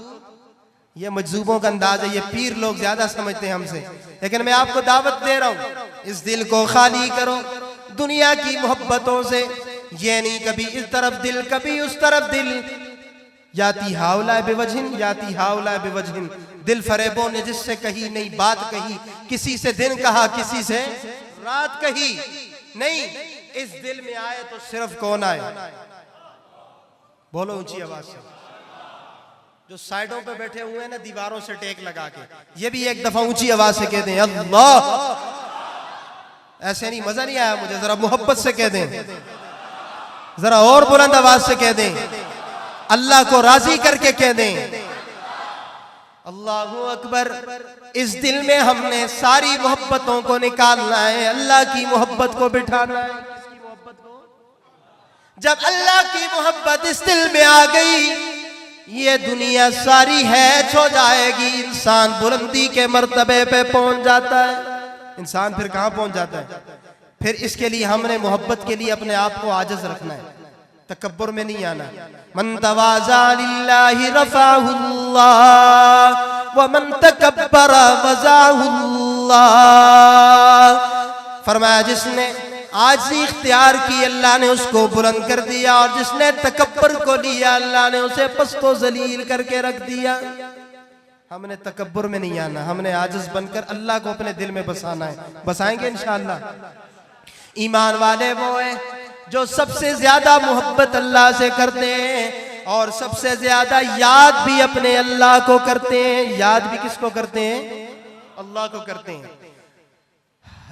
ये मजजूबों का अंदाज है, ये पीर लोग ज्यादा समझते हैं हमसे, लेकिन मैं आपको दावत दे रहा हूं, इस दिल को खाली करो दुनिया की मोहब्बतों से। ये नहीं कभी इस तरफ दिल कभी उस तरफ दिल। याती हाउला बेवजहिन याती हाउला बेवजहिन। दिल फरेबों ने जिससे कही नहीं बात कही, किसी से दिन कहा किसी से रात कही नहीं। इस दिल में आए तो सिर्फ कौन आए? बोलो ऊंची आवाज से। जो साइडों पे बैठे हुए हैं ना दीवारों से टेक लगा के, ये भी एक दफा ऊंची आवाज से कह दें अल्लाह। ऐसे नहीं, मजा नहीं आया मुझे, जरा मोहब्बत से कह दें, जरा और बुलंद आवाज से कह दें, अल्लाह को राजी करके कह दें अल्लाहू अकबर। इस दिल में हमने सारी मोहब्बतों को निकालना है, अल्लाह की मोहब्बत को बिठाना है। किसकी मोहब्बत को? जब अल्लाह की मोहब्बत इस दिल में आ गई, ये दुनिया सारी हैच हो जाएगी। इंसान बुलंदी के मर्तबे पे पहुंच जाता है। इंसान फिर कहां पहुंच जाता है? फिर इसके लिए हमने मोहब्बत के लिए अपने आप को आजिज रखना है, तकब्बुर में नहीं आना। मन तवाज़ा लिल्लाहि रफ़अहुल्लाह व मन तकब्बरा वज़ाहुल्लाह। फरमाया जिसने आजिज़ी इख्तियार की अल्लाह ने उसको बुलंद कर दिया, और जिसने तकब्बुर को लिया अल्लाह ने उसे पस्तो जलील करके रख दिया। हमने तकब्बुर में नहीं आना, हमने आजिज़ बनकर अल्लाह को अपने दिल में बसाना है। बसाएंगे इंशाअल्लाह। ईमान वाले वो हैं जो सबसे ज्यादा मोहब्बत अल्लाह से करते हैं और सबसे ज्यादा याद भी अपने अल्लाह को करते हैं। याद भी किसको करते हैं? अल्लाह को करते हैं।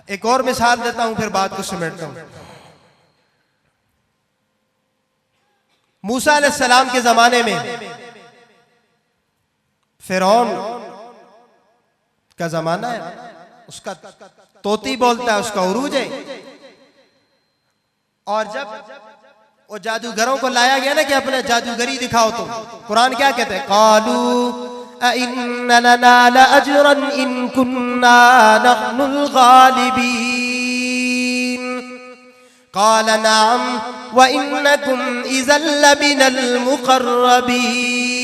एक और मिसाल देता हूं, फिर बात को समेटता हूं। मूसा अलैहिस्सलाम के जमाने में फिरौन का जमाना है, उसका तोती बोलता है, उसका उरूज है। और जब वो जादूगरों को लाया गया ना कि अपने जादूगरी दिखाओ, तो कुरान क्या कहते हैं? कालू इन्ना लना लअज्रन इन कुन्ना नहनुल गालिबीन। काल नअम व इन्नकुम इज़ल लमिनल मुक़र्रबीन।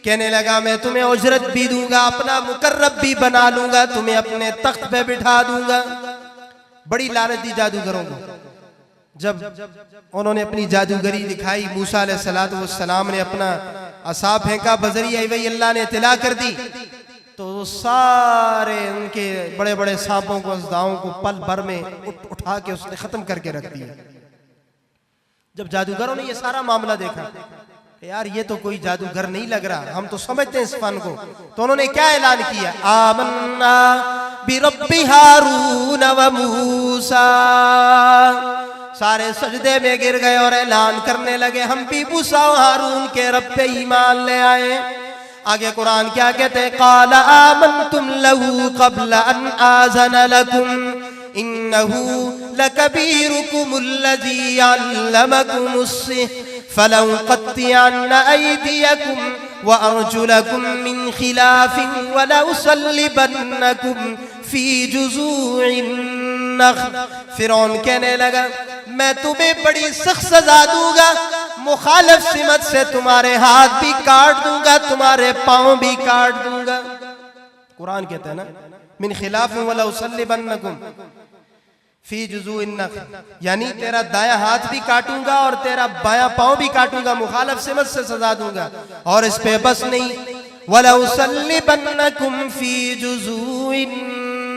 कहने लगा मैं तुम्हें उजरत भी दूंगा, अपना मुकर्रब भी बना लूंगा, तुम्हें अपने तख्त पे बिठा दूंगा। बड़ी लानत दी जादूगरों को। जब उन्होंने अपनी जादूगरी दिखाई, मूसा अलैहिस्सलाम ने अपना असा फेंका, बजरी आई वही अल्लाह ने इत्तला कर दी, तो सारे उनके बड़े बड़े सांपों को, अज़दाओं को पल भर में उठा के उसने खत्म करके रख दिया। जब जादूगरों ने ये सारा मामला देखा, यार ये तो कोई जादूगर नहीं लग रहा, हम तो समझते हैं इस फन को, तो उन्होंने क्या ऐलान किया? आमन्ना बिरब्बि हारून व मूसा। सारे सजदे में गिर गए और ऐलान करने लगे हम भी मूसा और हारून के रब पे ईमान ले आए। आगे कुरान क्या कहते हैं? क़ाल आमन्तुम लहू क़ब्ल अन आज़न लकुम इन्नहू लकबीरुकुमुल्लज़ी अल्लमकुमुस्सिह्र फलउक़त्तिअन्न अयदियकुम व अर्जुलकुम मिन खिलाफिन व लउसल्लिबन्नकुम फी जुज़ू'इन नख़्ल। फिरौन कहने लगा मैं तुम्हें बड़ी सख्त सजा दूंगा, मुखालिफ सिमत से तुम्हारे हाथ भी काट दूंगा, तुम्हारे पांव भी काट दूंगा। कुरान कहता है ना मिन खिलाफिन व लउसल्लिबन्नकुम फी जुज़ू'इन नख़्ल, यानी तेरा दाया हाथ भी काटूंगा और तेरा बाया पांव भी काटूंगा, मुखालिफ सिमत से सजा दूंगा। और इस पे बस नहीं, वलउसल्लिबन्नकुम फी जुज़ू'इन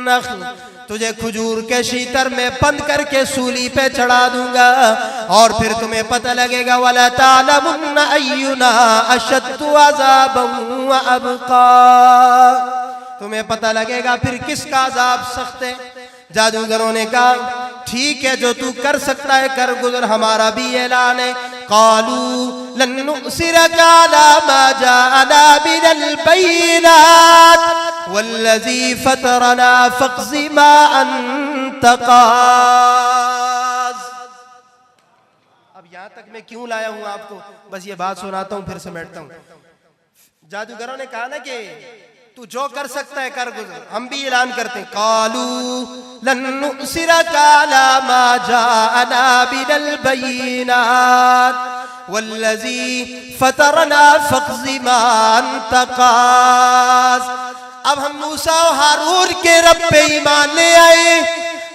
नख़्ल, तुझे खजूर के शीतर में बंद करके सूली पे चढ़ा दूंगा, और फिर तुम्हें पता लगेगा वला तालमुन्ना अय्युना अशद्दु अज़ाबन व अबक़ा, तुम्हें पता लगेगा फिर किसका अजाब सख्त है। जादूगरों ने कहा ठीक है, जो तू कर सकता है कर गुजर, हमारा भी ऐलान है। क़ालू लन नुसिरका अला मा जाअना मिनल बय्यिनात वल्लज़ी फ़तरना फ़क़ज़ि मा अंत क़ाज़। अब यहां तक मैं क्यों लाया हूं आपको, बस ये बात सुनाता हूं फिर समेटता हूं। जादूगरों ने कहा ना कि तू जो कर सकता है कर गुजर, हम भी ऐलान करते हैं। कालू लन नुसिरका अला मा जाअना मिनल बय्यिनात वल्लज़ी फ़तरना फ़क़ज़ि मा अंत क़ाज़। अब हम मूसा और हारून के रब पे ईमान ले आए,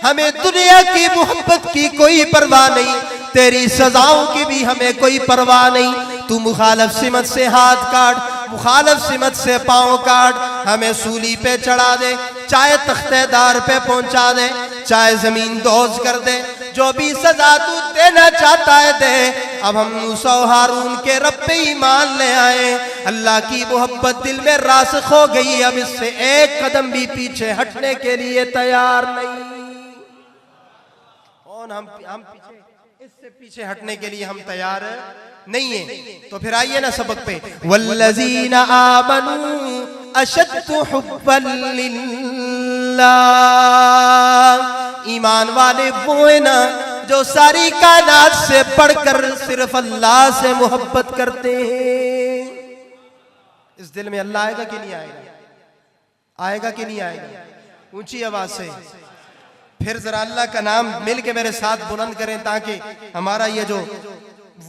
हमें दुनिया की मोहब्बत की कोई परवाह नहीं, तेरी सजाओं की भी हमें कोई परवाह नहीं। तू मुखालफ सिमत से हाथ काट, मुखालफ सिमत से पांव काट, हमें सूली पे चढ़ा दे, चाहे तख्तेदार पे पहुंचा दे, चाहे जमीन दोज कर दे, जो भी सजा तू देना चाहता है दे। अब हम मूसा और हारून के रब पे ईमान ले आए, अल्लाह की मोहब्बत दिल में रासिख हो गई, अब इससे एक कदम भी पीछे हटने के लिए तैयार नहीं। और हम पीछे, इससे पीछे हटने के लिए हम तैयार नहीं है। तो फिर आइए ना सबक पे, वल्लज़ीना आमनू अशद्दु हुब्बन लिल्लाह, ईमान वाले वो है ना जो सारी कायनात से बढ़कर सिर्फ अल्लाह से मोहब्बत करते हैं। इस दिल में अल्लाह आएगा कि नहीं आएगा? आएगा कि नहीं आएगा? ऊंची आवाज से फिर जरा अल्लाह का नाम मिल के मेरे साथ बुलंद करें, ताकि हमारा ये जो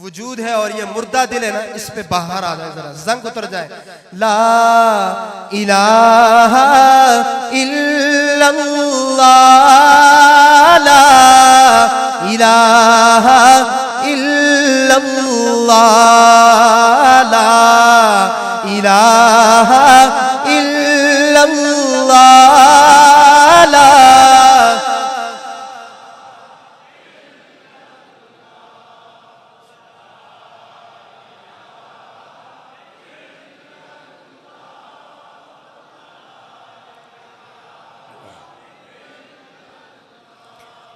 वजूद है और ये मुर्दा दिल है ना, इस पे बाहर आ जाए, जरा जंग उतर जाए। ला इलाहा इल्लल्लाह, ला इलाहा इल्लल्लाह, ला इलाहा इल्लल्लाह, ला।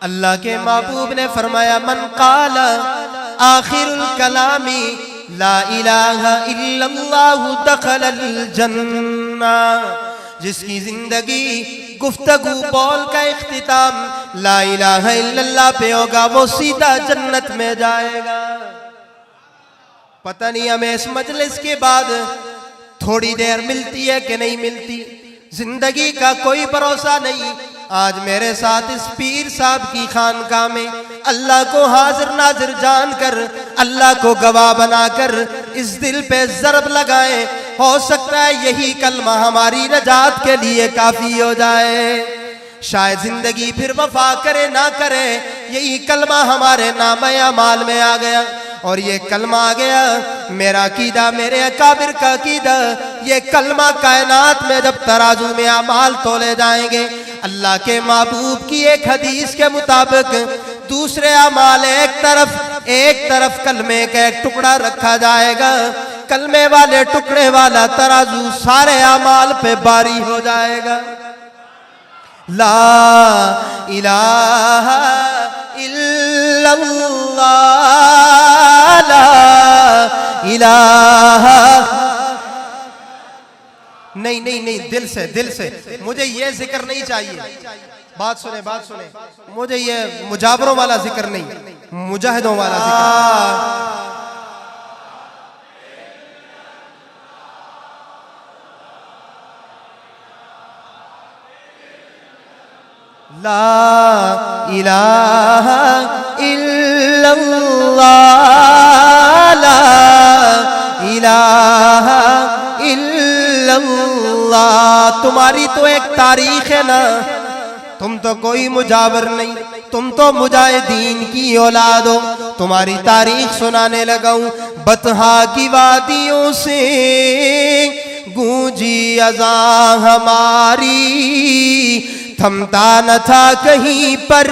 अल्लाह के महबूब ने फरमाया, मन काला आखिरुल कलामी ला इलाहा इल्लल्लाहु दखलल जन्ना, जिसकी जिंदगी गुफ्तगू बोल का इख्तिताम ला इलाहा इल्लल्लाह पे होगा, वो सीधा जन्नत में जाएगा। पता नहीं हमें इस मजलिस के बाद थोड़ी देर मिलती है कि नहीं मिलती, जिंदगी का कोई भरोसा नहीं। आज मेरे साथ इस पीर साहब की खानकाह में अल्लाह को हाजिर नाजिर जानकर, अल्लाह को गवाह बनाकर इस दिल पे ज़रब लगाए, हो सकता है यही कलमा हमारी नजात के लिए काफी हो जाए। शायद जिंदगी फिर वफा करे ना करे, यही कलमा हमारे नामे अमाल में आ गया, और ये कलमा आ गया मेरा अकीदा, मेरे अकाबिर का अकीदा। ये कलमा कायनात में जब तराजू में अमाल तोले जाएंगे, अल्लाह के महबूब की एक हदीस के मुताबिक दूसरे अमाल एक तरफ कलमे का एक टुकड़ा रखा जाएगा, कलमे वाले टुकड़े वाला तराजू सारे अमाल पे भारी हो जाएगा। ला इलाहा इल्लल्लाह, ला इलाहा, नहीं, दिल से मुझे ये जिक्र नहीं चाहिए। बात सुने, मुझे ये मुजावरों वाला जिक्र नहीं, मुजाहिदों वाला जिक्र। ला इलाहा इल्लल्लाह, ला इलाहा इल्लल्लाह। तुम्हारी तो एक तारीख है ना, तुम तो कोई मुजावर नहीं, तुम तो मुजाहिदीन की औलाद हो। तुम्हारी तारीख सुनाने लगा हूं। बतहा की वादियों से गूंजी अज़ा हमारी, थमता न था कहीं पर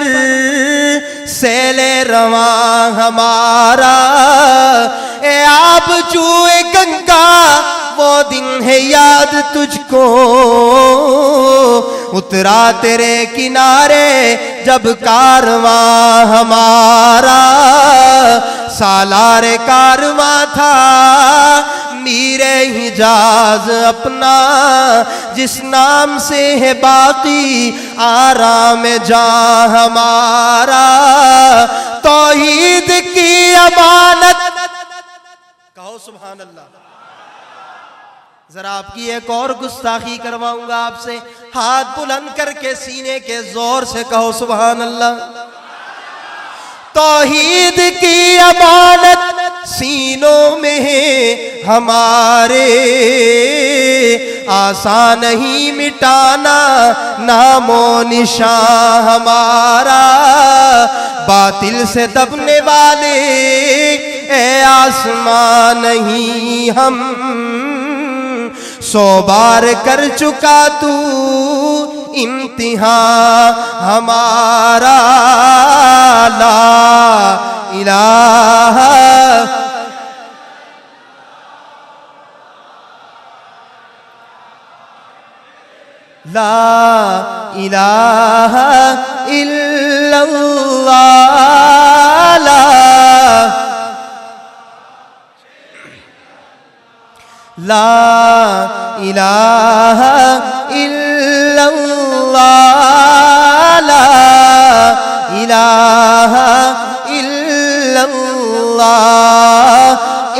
सैले रवा हमारा। ए आप जुए गंगा वो दिन है याद तुझको, उतरा तेरे किनारे जब कारवां हमारा। सालारे कारवां था मीरे हिजाज अपना, जिस नाम से है बाकी आराम जा हमारा। तौहीद की अमानत, कहो सुभान अल्लाह। जरा आपकी एक और गुस्ताखी करवाऊंगा आपसे, हाथ बुलंद करके सीने के जोर से कहो सुभान अल्लाह। तौहीद की अमानत सीनों में है हमारे, आसान नहीं मिटाना नामो निशान हमारा, बातिल से दबने वाले ए आसमान नहीं हम, 100 बार कर चुका तू इम्तिहान हमारा। ला इलाहा ला इलाहा इल्लल्लाह, ला इलाहा इल्लल्लाह, ला इलाहा इल्लल्लाह,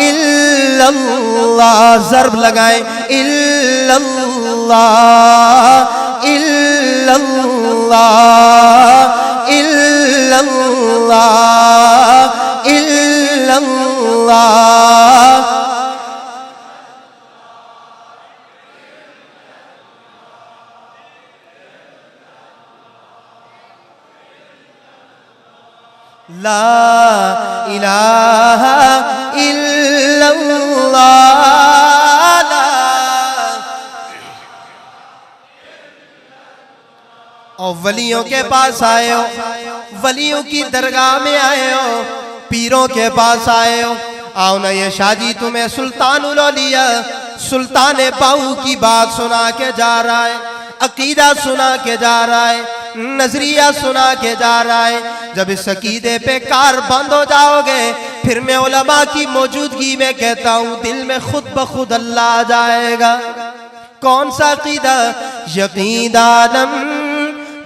इल्लल्लाह ज़र्ब लगाए, इल्लल्लाह इल्लल्लाह इल्लल्लाह इल्लल्लाह। ला इलाहा इल्लल्लाह, और वलियों के पास आए हो, वलियों की दरगाह में आए हो, पीरों के पास आए हो, आओ ना ये शादी तुम्हें सुल्तानुल औलिया सुल्तान बाहू की बात सुना के जा रहा है, अकीदा सुना के जा रहा है, नजरिया सुना के जा रहा है। जब इस अकीदे पे कार बंद हो जाओगे, फिर मैं उलमा की मौजूदगी में कहता हूँ दिल में खुद ब खुद अल्लाह आ जाएगा। कौन सा अकीदा? यकीन आलम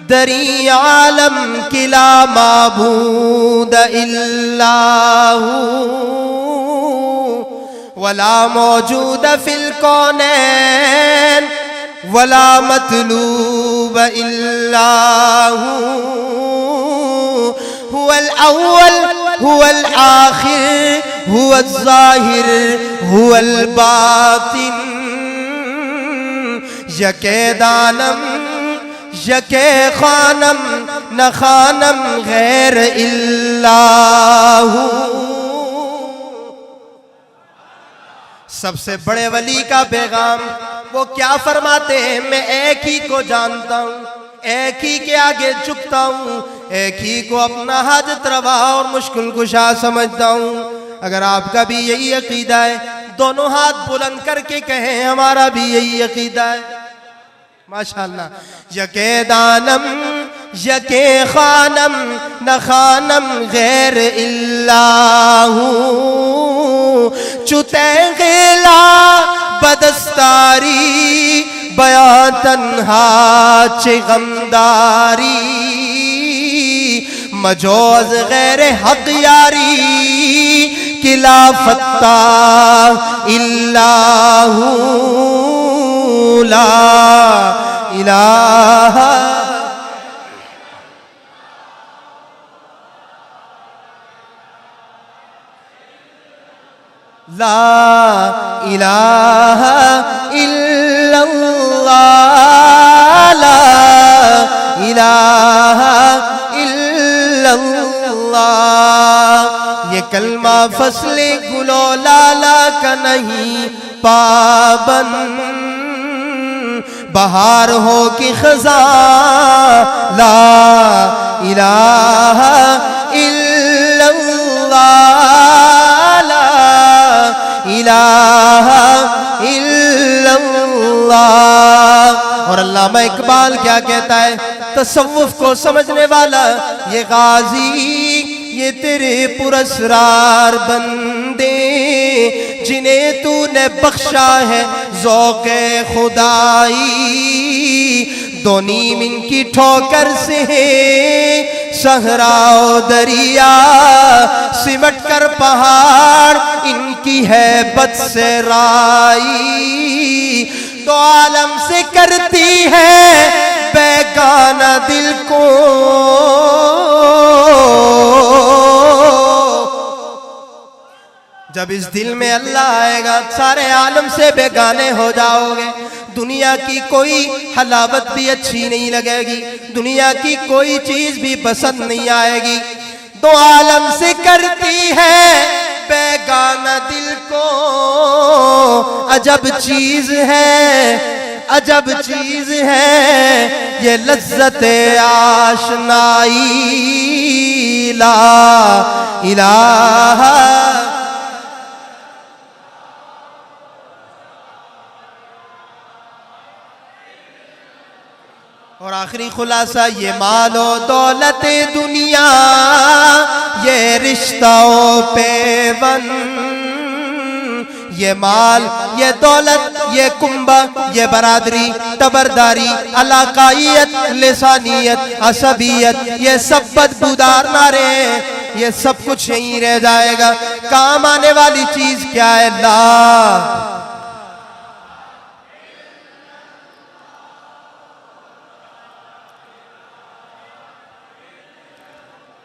दरी आलम किला माबूद इल्लाहू, वला मौजूद फिल कौनैन वला मतलूब इल्लाहू, हुवल अव्वल हुवल आखिर हुवल ज़ाहिर हुवल बातिन, यके दानम यके खानम न खानम गैर इल्लाहू। सबसे बड़े वली का पैगाम वो क्या फरमाते हैं? मैं एक ही को जानता हूँ, एक ही के आगे झुकता हूँ, एक ही को अपना हाजत रवा और मुश्किल कुशा समझता हूँ। अगर आपका भी यही अकीदा है, दोनों हाथ बुलंद करके कहें हमारा भी यही अकीदा है। माशाअल्लाह। यके दानम यके खानम न खानम गैर इल्लाहू, चुते गेला बदस्तारी बया तन्हा चे गमदारी, मजोज गैर हक यारी किला फत्ता इल्लाहू, ला इलाहा ला इलाहा इल्लल्लाह, ला इलाहा इल्लल्लाह। ये कलमा फसले गुलो लाला का नहीं पाबंद, बहार हो कि खज़ां, ला इलाहा इल्लल्लाह, ला इलाहा इल्लल्लाह। और अल्लामा इकबाल क्या कहता है? तसव्वुफ को समझने वाला ये गाजी, ये तेरे पुरस्रार बंदे जिन्हें तूने बख्शा है ज़ौक़े खुदाई, दो नीम इनकी ठोकर से सहरा दरिया, सिमट कर पहाड़ इनकी है बद से राई, तो आलम से करती है बेगाना दिल को, जब इस दिल में अल्लाह आएगा सारे आलम से बेगाने हो जाओगे। दुनिया की कोई हलावत भी अच्छी नहीं लगेगी, दुनिया की कोई चीज भी पसंद नहीं आएगी। दो आलम से करती है बेगाना दिल को, अजब चीज है, अजब चीज है ये लज्जत आशनाई। ला इलाहा और आखिरी खुलासा ये मालो दौलत दुनिया ये रिश्तों पे वन, ये माल ये दौलत ये कुंबा ये बरादरी तबरदारी अलाकायत लिसानियत असबियत ये सब बदबूदार नारे, ये सब कुछ यहीं रह जाएगा। काम आने वाली चीज क्या है? ला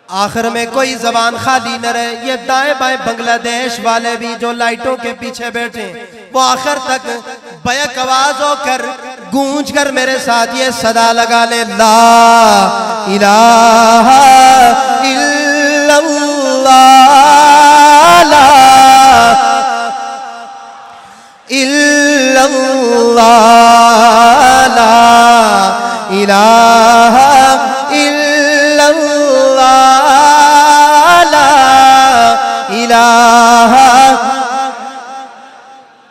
आखिर में कोई जबान खाली न रहे। ये दाएं बाएं बांग्लादेश वाले भी जो लाइटों के पीछे बैठे वो आखिर तक बैक आवाज होकर गूंज कर मेरे साथ ये सदा लगा ले, ला इलाहा इल्लल्लाह, ला इल्लल्लाह, ला इलाहा इलाहा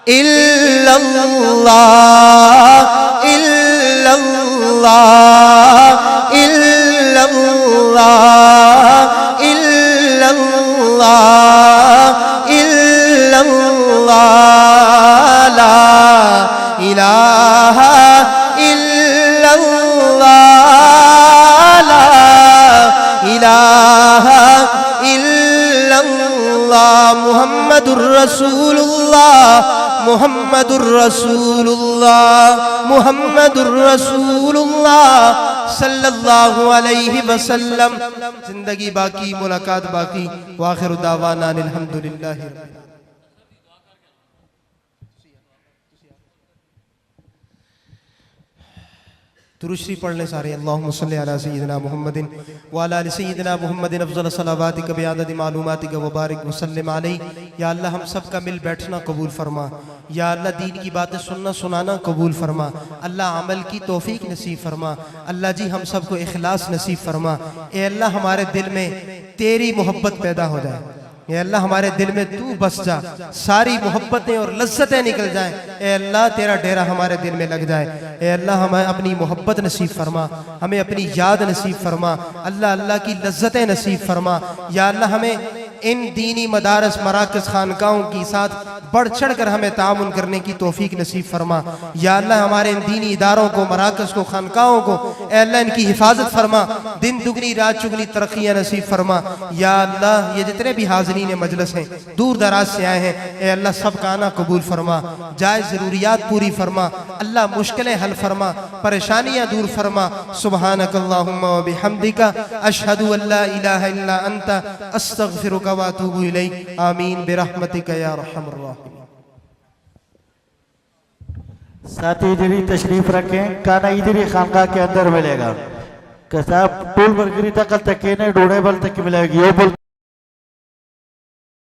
इल्लल्लाह, इल्लल्लाह, इल्लल्लाह, इल्लल्लाह, इल्लल्लाह, ला इलाहा इल्लल्लाह, ला इलाहा मुहम्मदुर रसूलुल्लाह, मुहम्मदुर रसूलुल्लाह, मुहम्मदुर रसूलुल्लाह सल्लल्लाहु अलैहि वसल्लम। जिंदगी बाकी मुलाकात बाकी। वाखिर दावाना अल्हम्दुलिल्लाहि। दुरूद पढ़ ले सारे। अल्लाहुम्मा सल्ली अला सय्यिदिना मुहम्मदिन व अला आलि सय्यिदिना मुहम्मदिन अफ़ज़ल सलावातिक व बिअददि मालूमातिक व बारिक व सल्लिम अलैहि। या अल्लाह हम सब का मिल बैठना कबूल फरमा। या अल्लाह दीन की बातें सुनना सुनाना कबूल फरमा। अल्लाह अमल की तौफीक नसीब फरमा। अल्लाह जी हम सब को इखलास नसीब फरमा। ए अल्लाह हमारे दिल में तेरी मोहब्बत पैदा हो जाए। ए अल्लाह हमारे दिल में तू बस जा, सारी मोहब्बतें और लज्जतें निकल जाएं। ए अल्लाह तेरा डेरा हमारे दिल में लग जाए। ए अल्लाह हमें अपनी मोहब्बत नसीब फरमा, हमें अपनी याद नसीब फरमा। अल्लाह अल्लाह की लज्जतें नसीब फरमा। या अल्लाह हमें इन दीनी मदारस मराकज़ खानकाहों की साथ बढ़ चढ़ कर हमें तामुन करने की तौफीक नसीब फरमा। या अल्लाह हमारे इन दीनी इदारों को मराकज़ को खानकाहों को ए अल्लाह इनकी हिफाजत फरमा। दिन दुगनी रात चुगनी तरक्कियाँ नसीब फरमा। या अल्लाह ये जितने भी हाज़रीन मजलिस हैं दूर दराज से आए हैं ए अल्लाह सब का आना कबूल फरमा। जायज़ ज़रूरियात पूरी फरमा। अल्लाह मुश्किलें हल फरमा, परेशानियाँ दूर फरमा। सुब्हानकल्लाहुम्मा व बिहम्दिका अशहदु अल्ला इलाहा इल्ला अंता अस्तगफिरुका व अतूबु इलैक। आमीन बिरहमतिका या अरहमर राहिमीन। साथी इधर ही तशरीफ रखें, खाना इधर ही खानका के अंदर मिलेगा। साहब टूल बरगरी तक तक ढूंढे बल तक मिलेगी।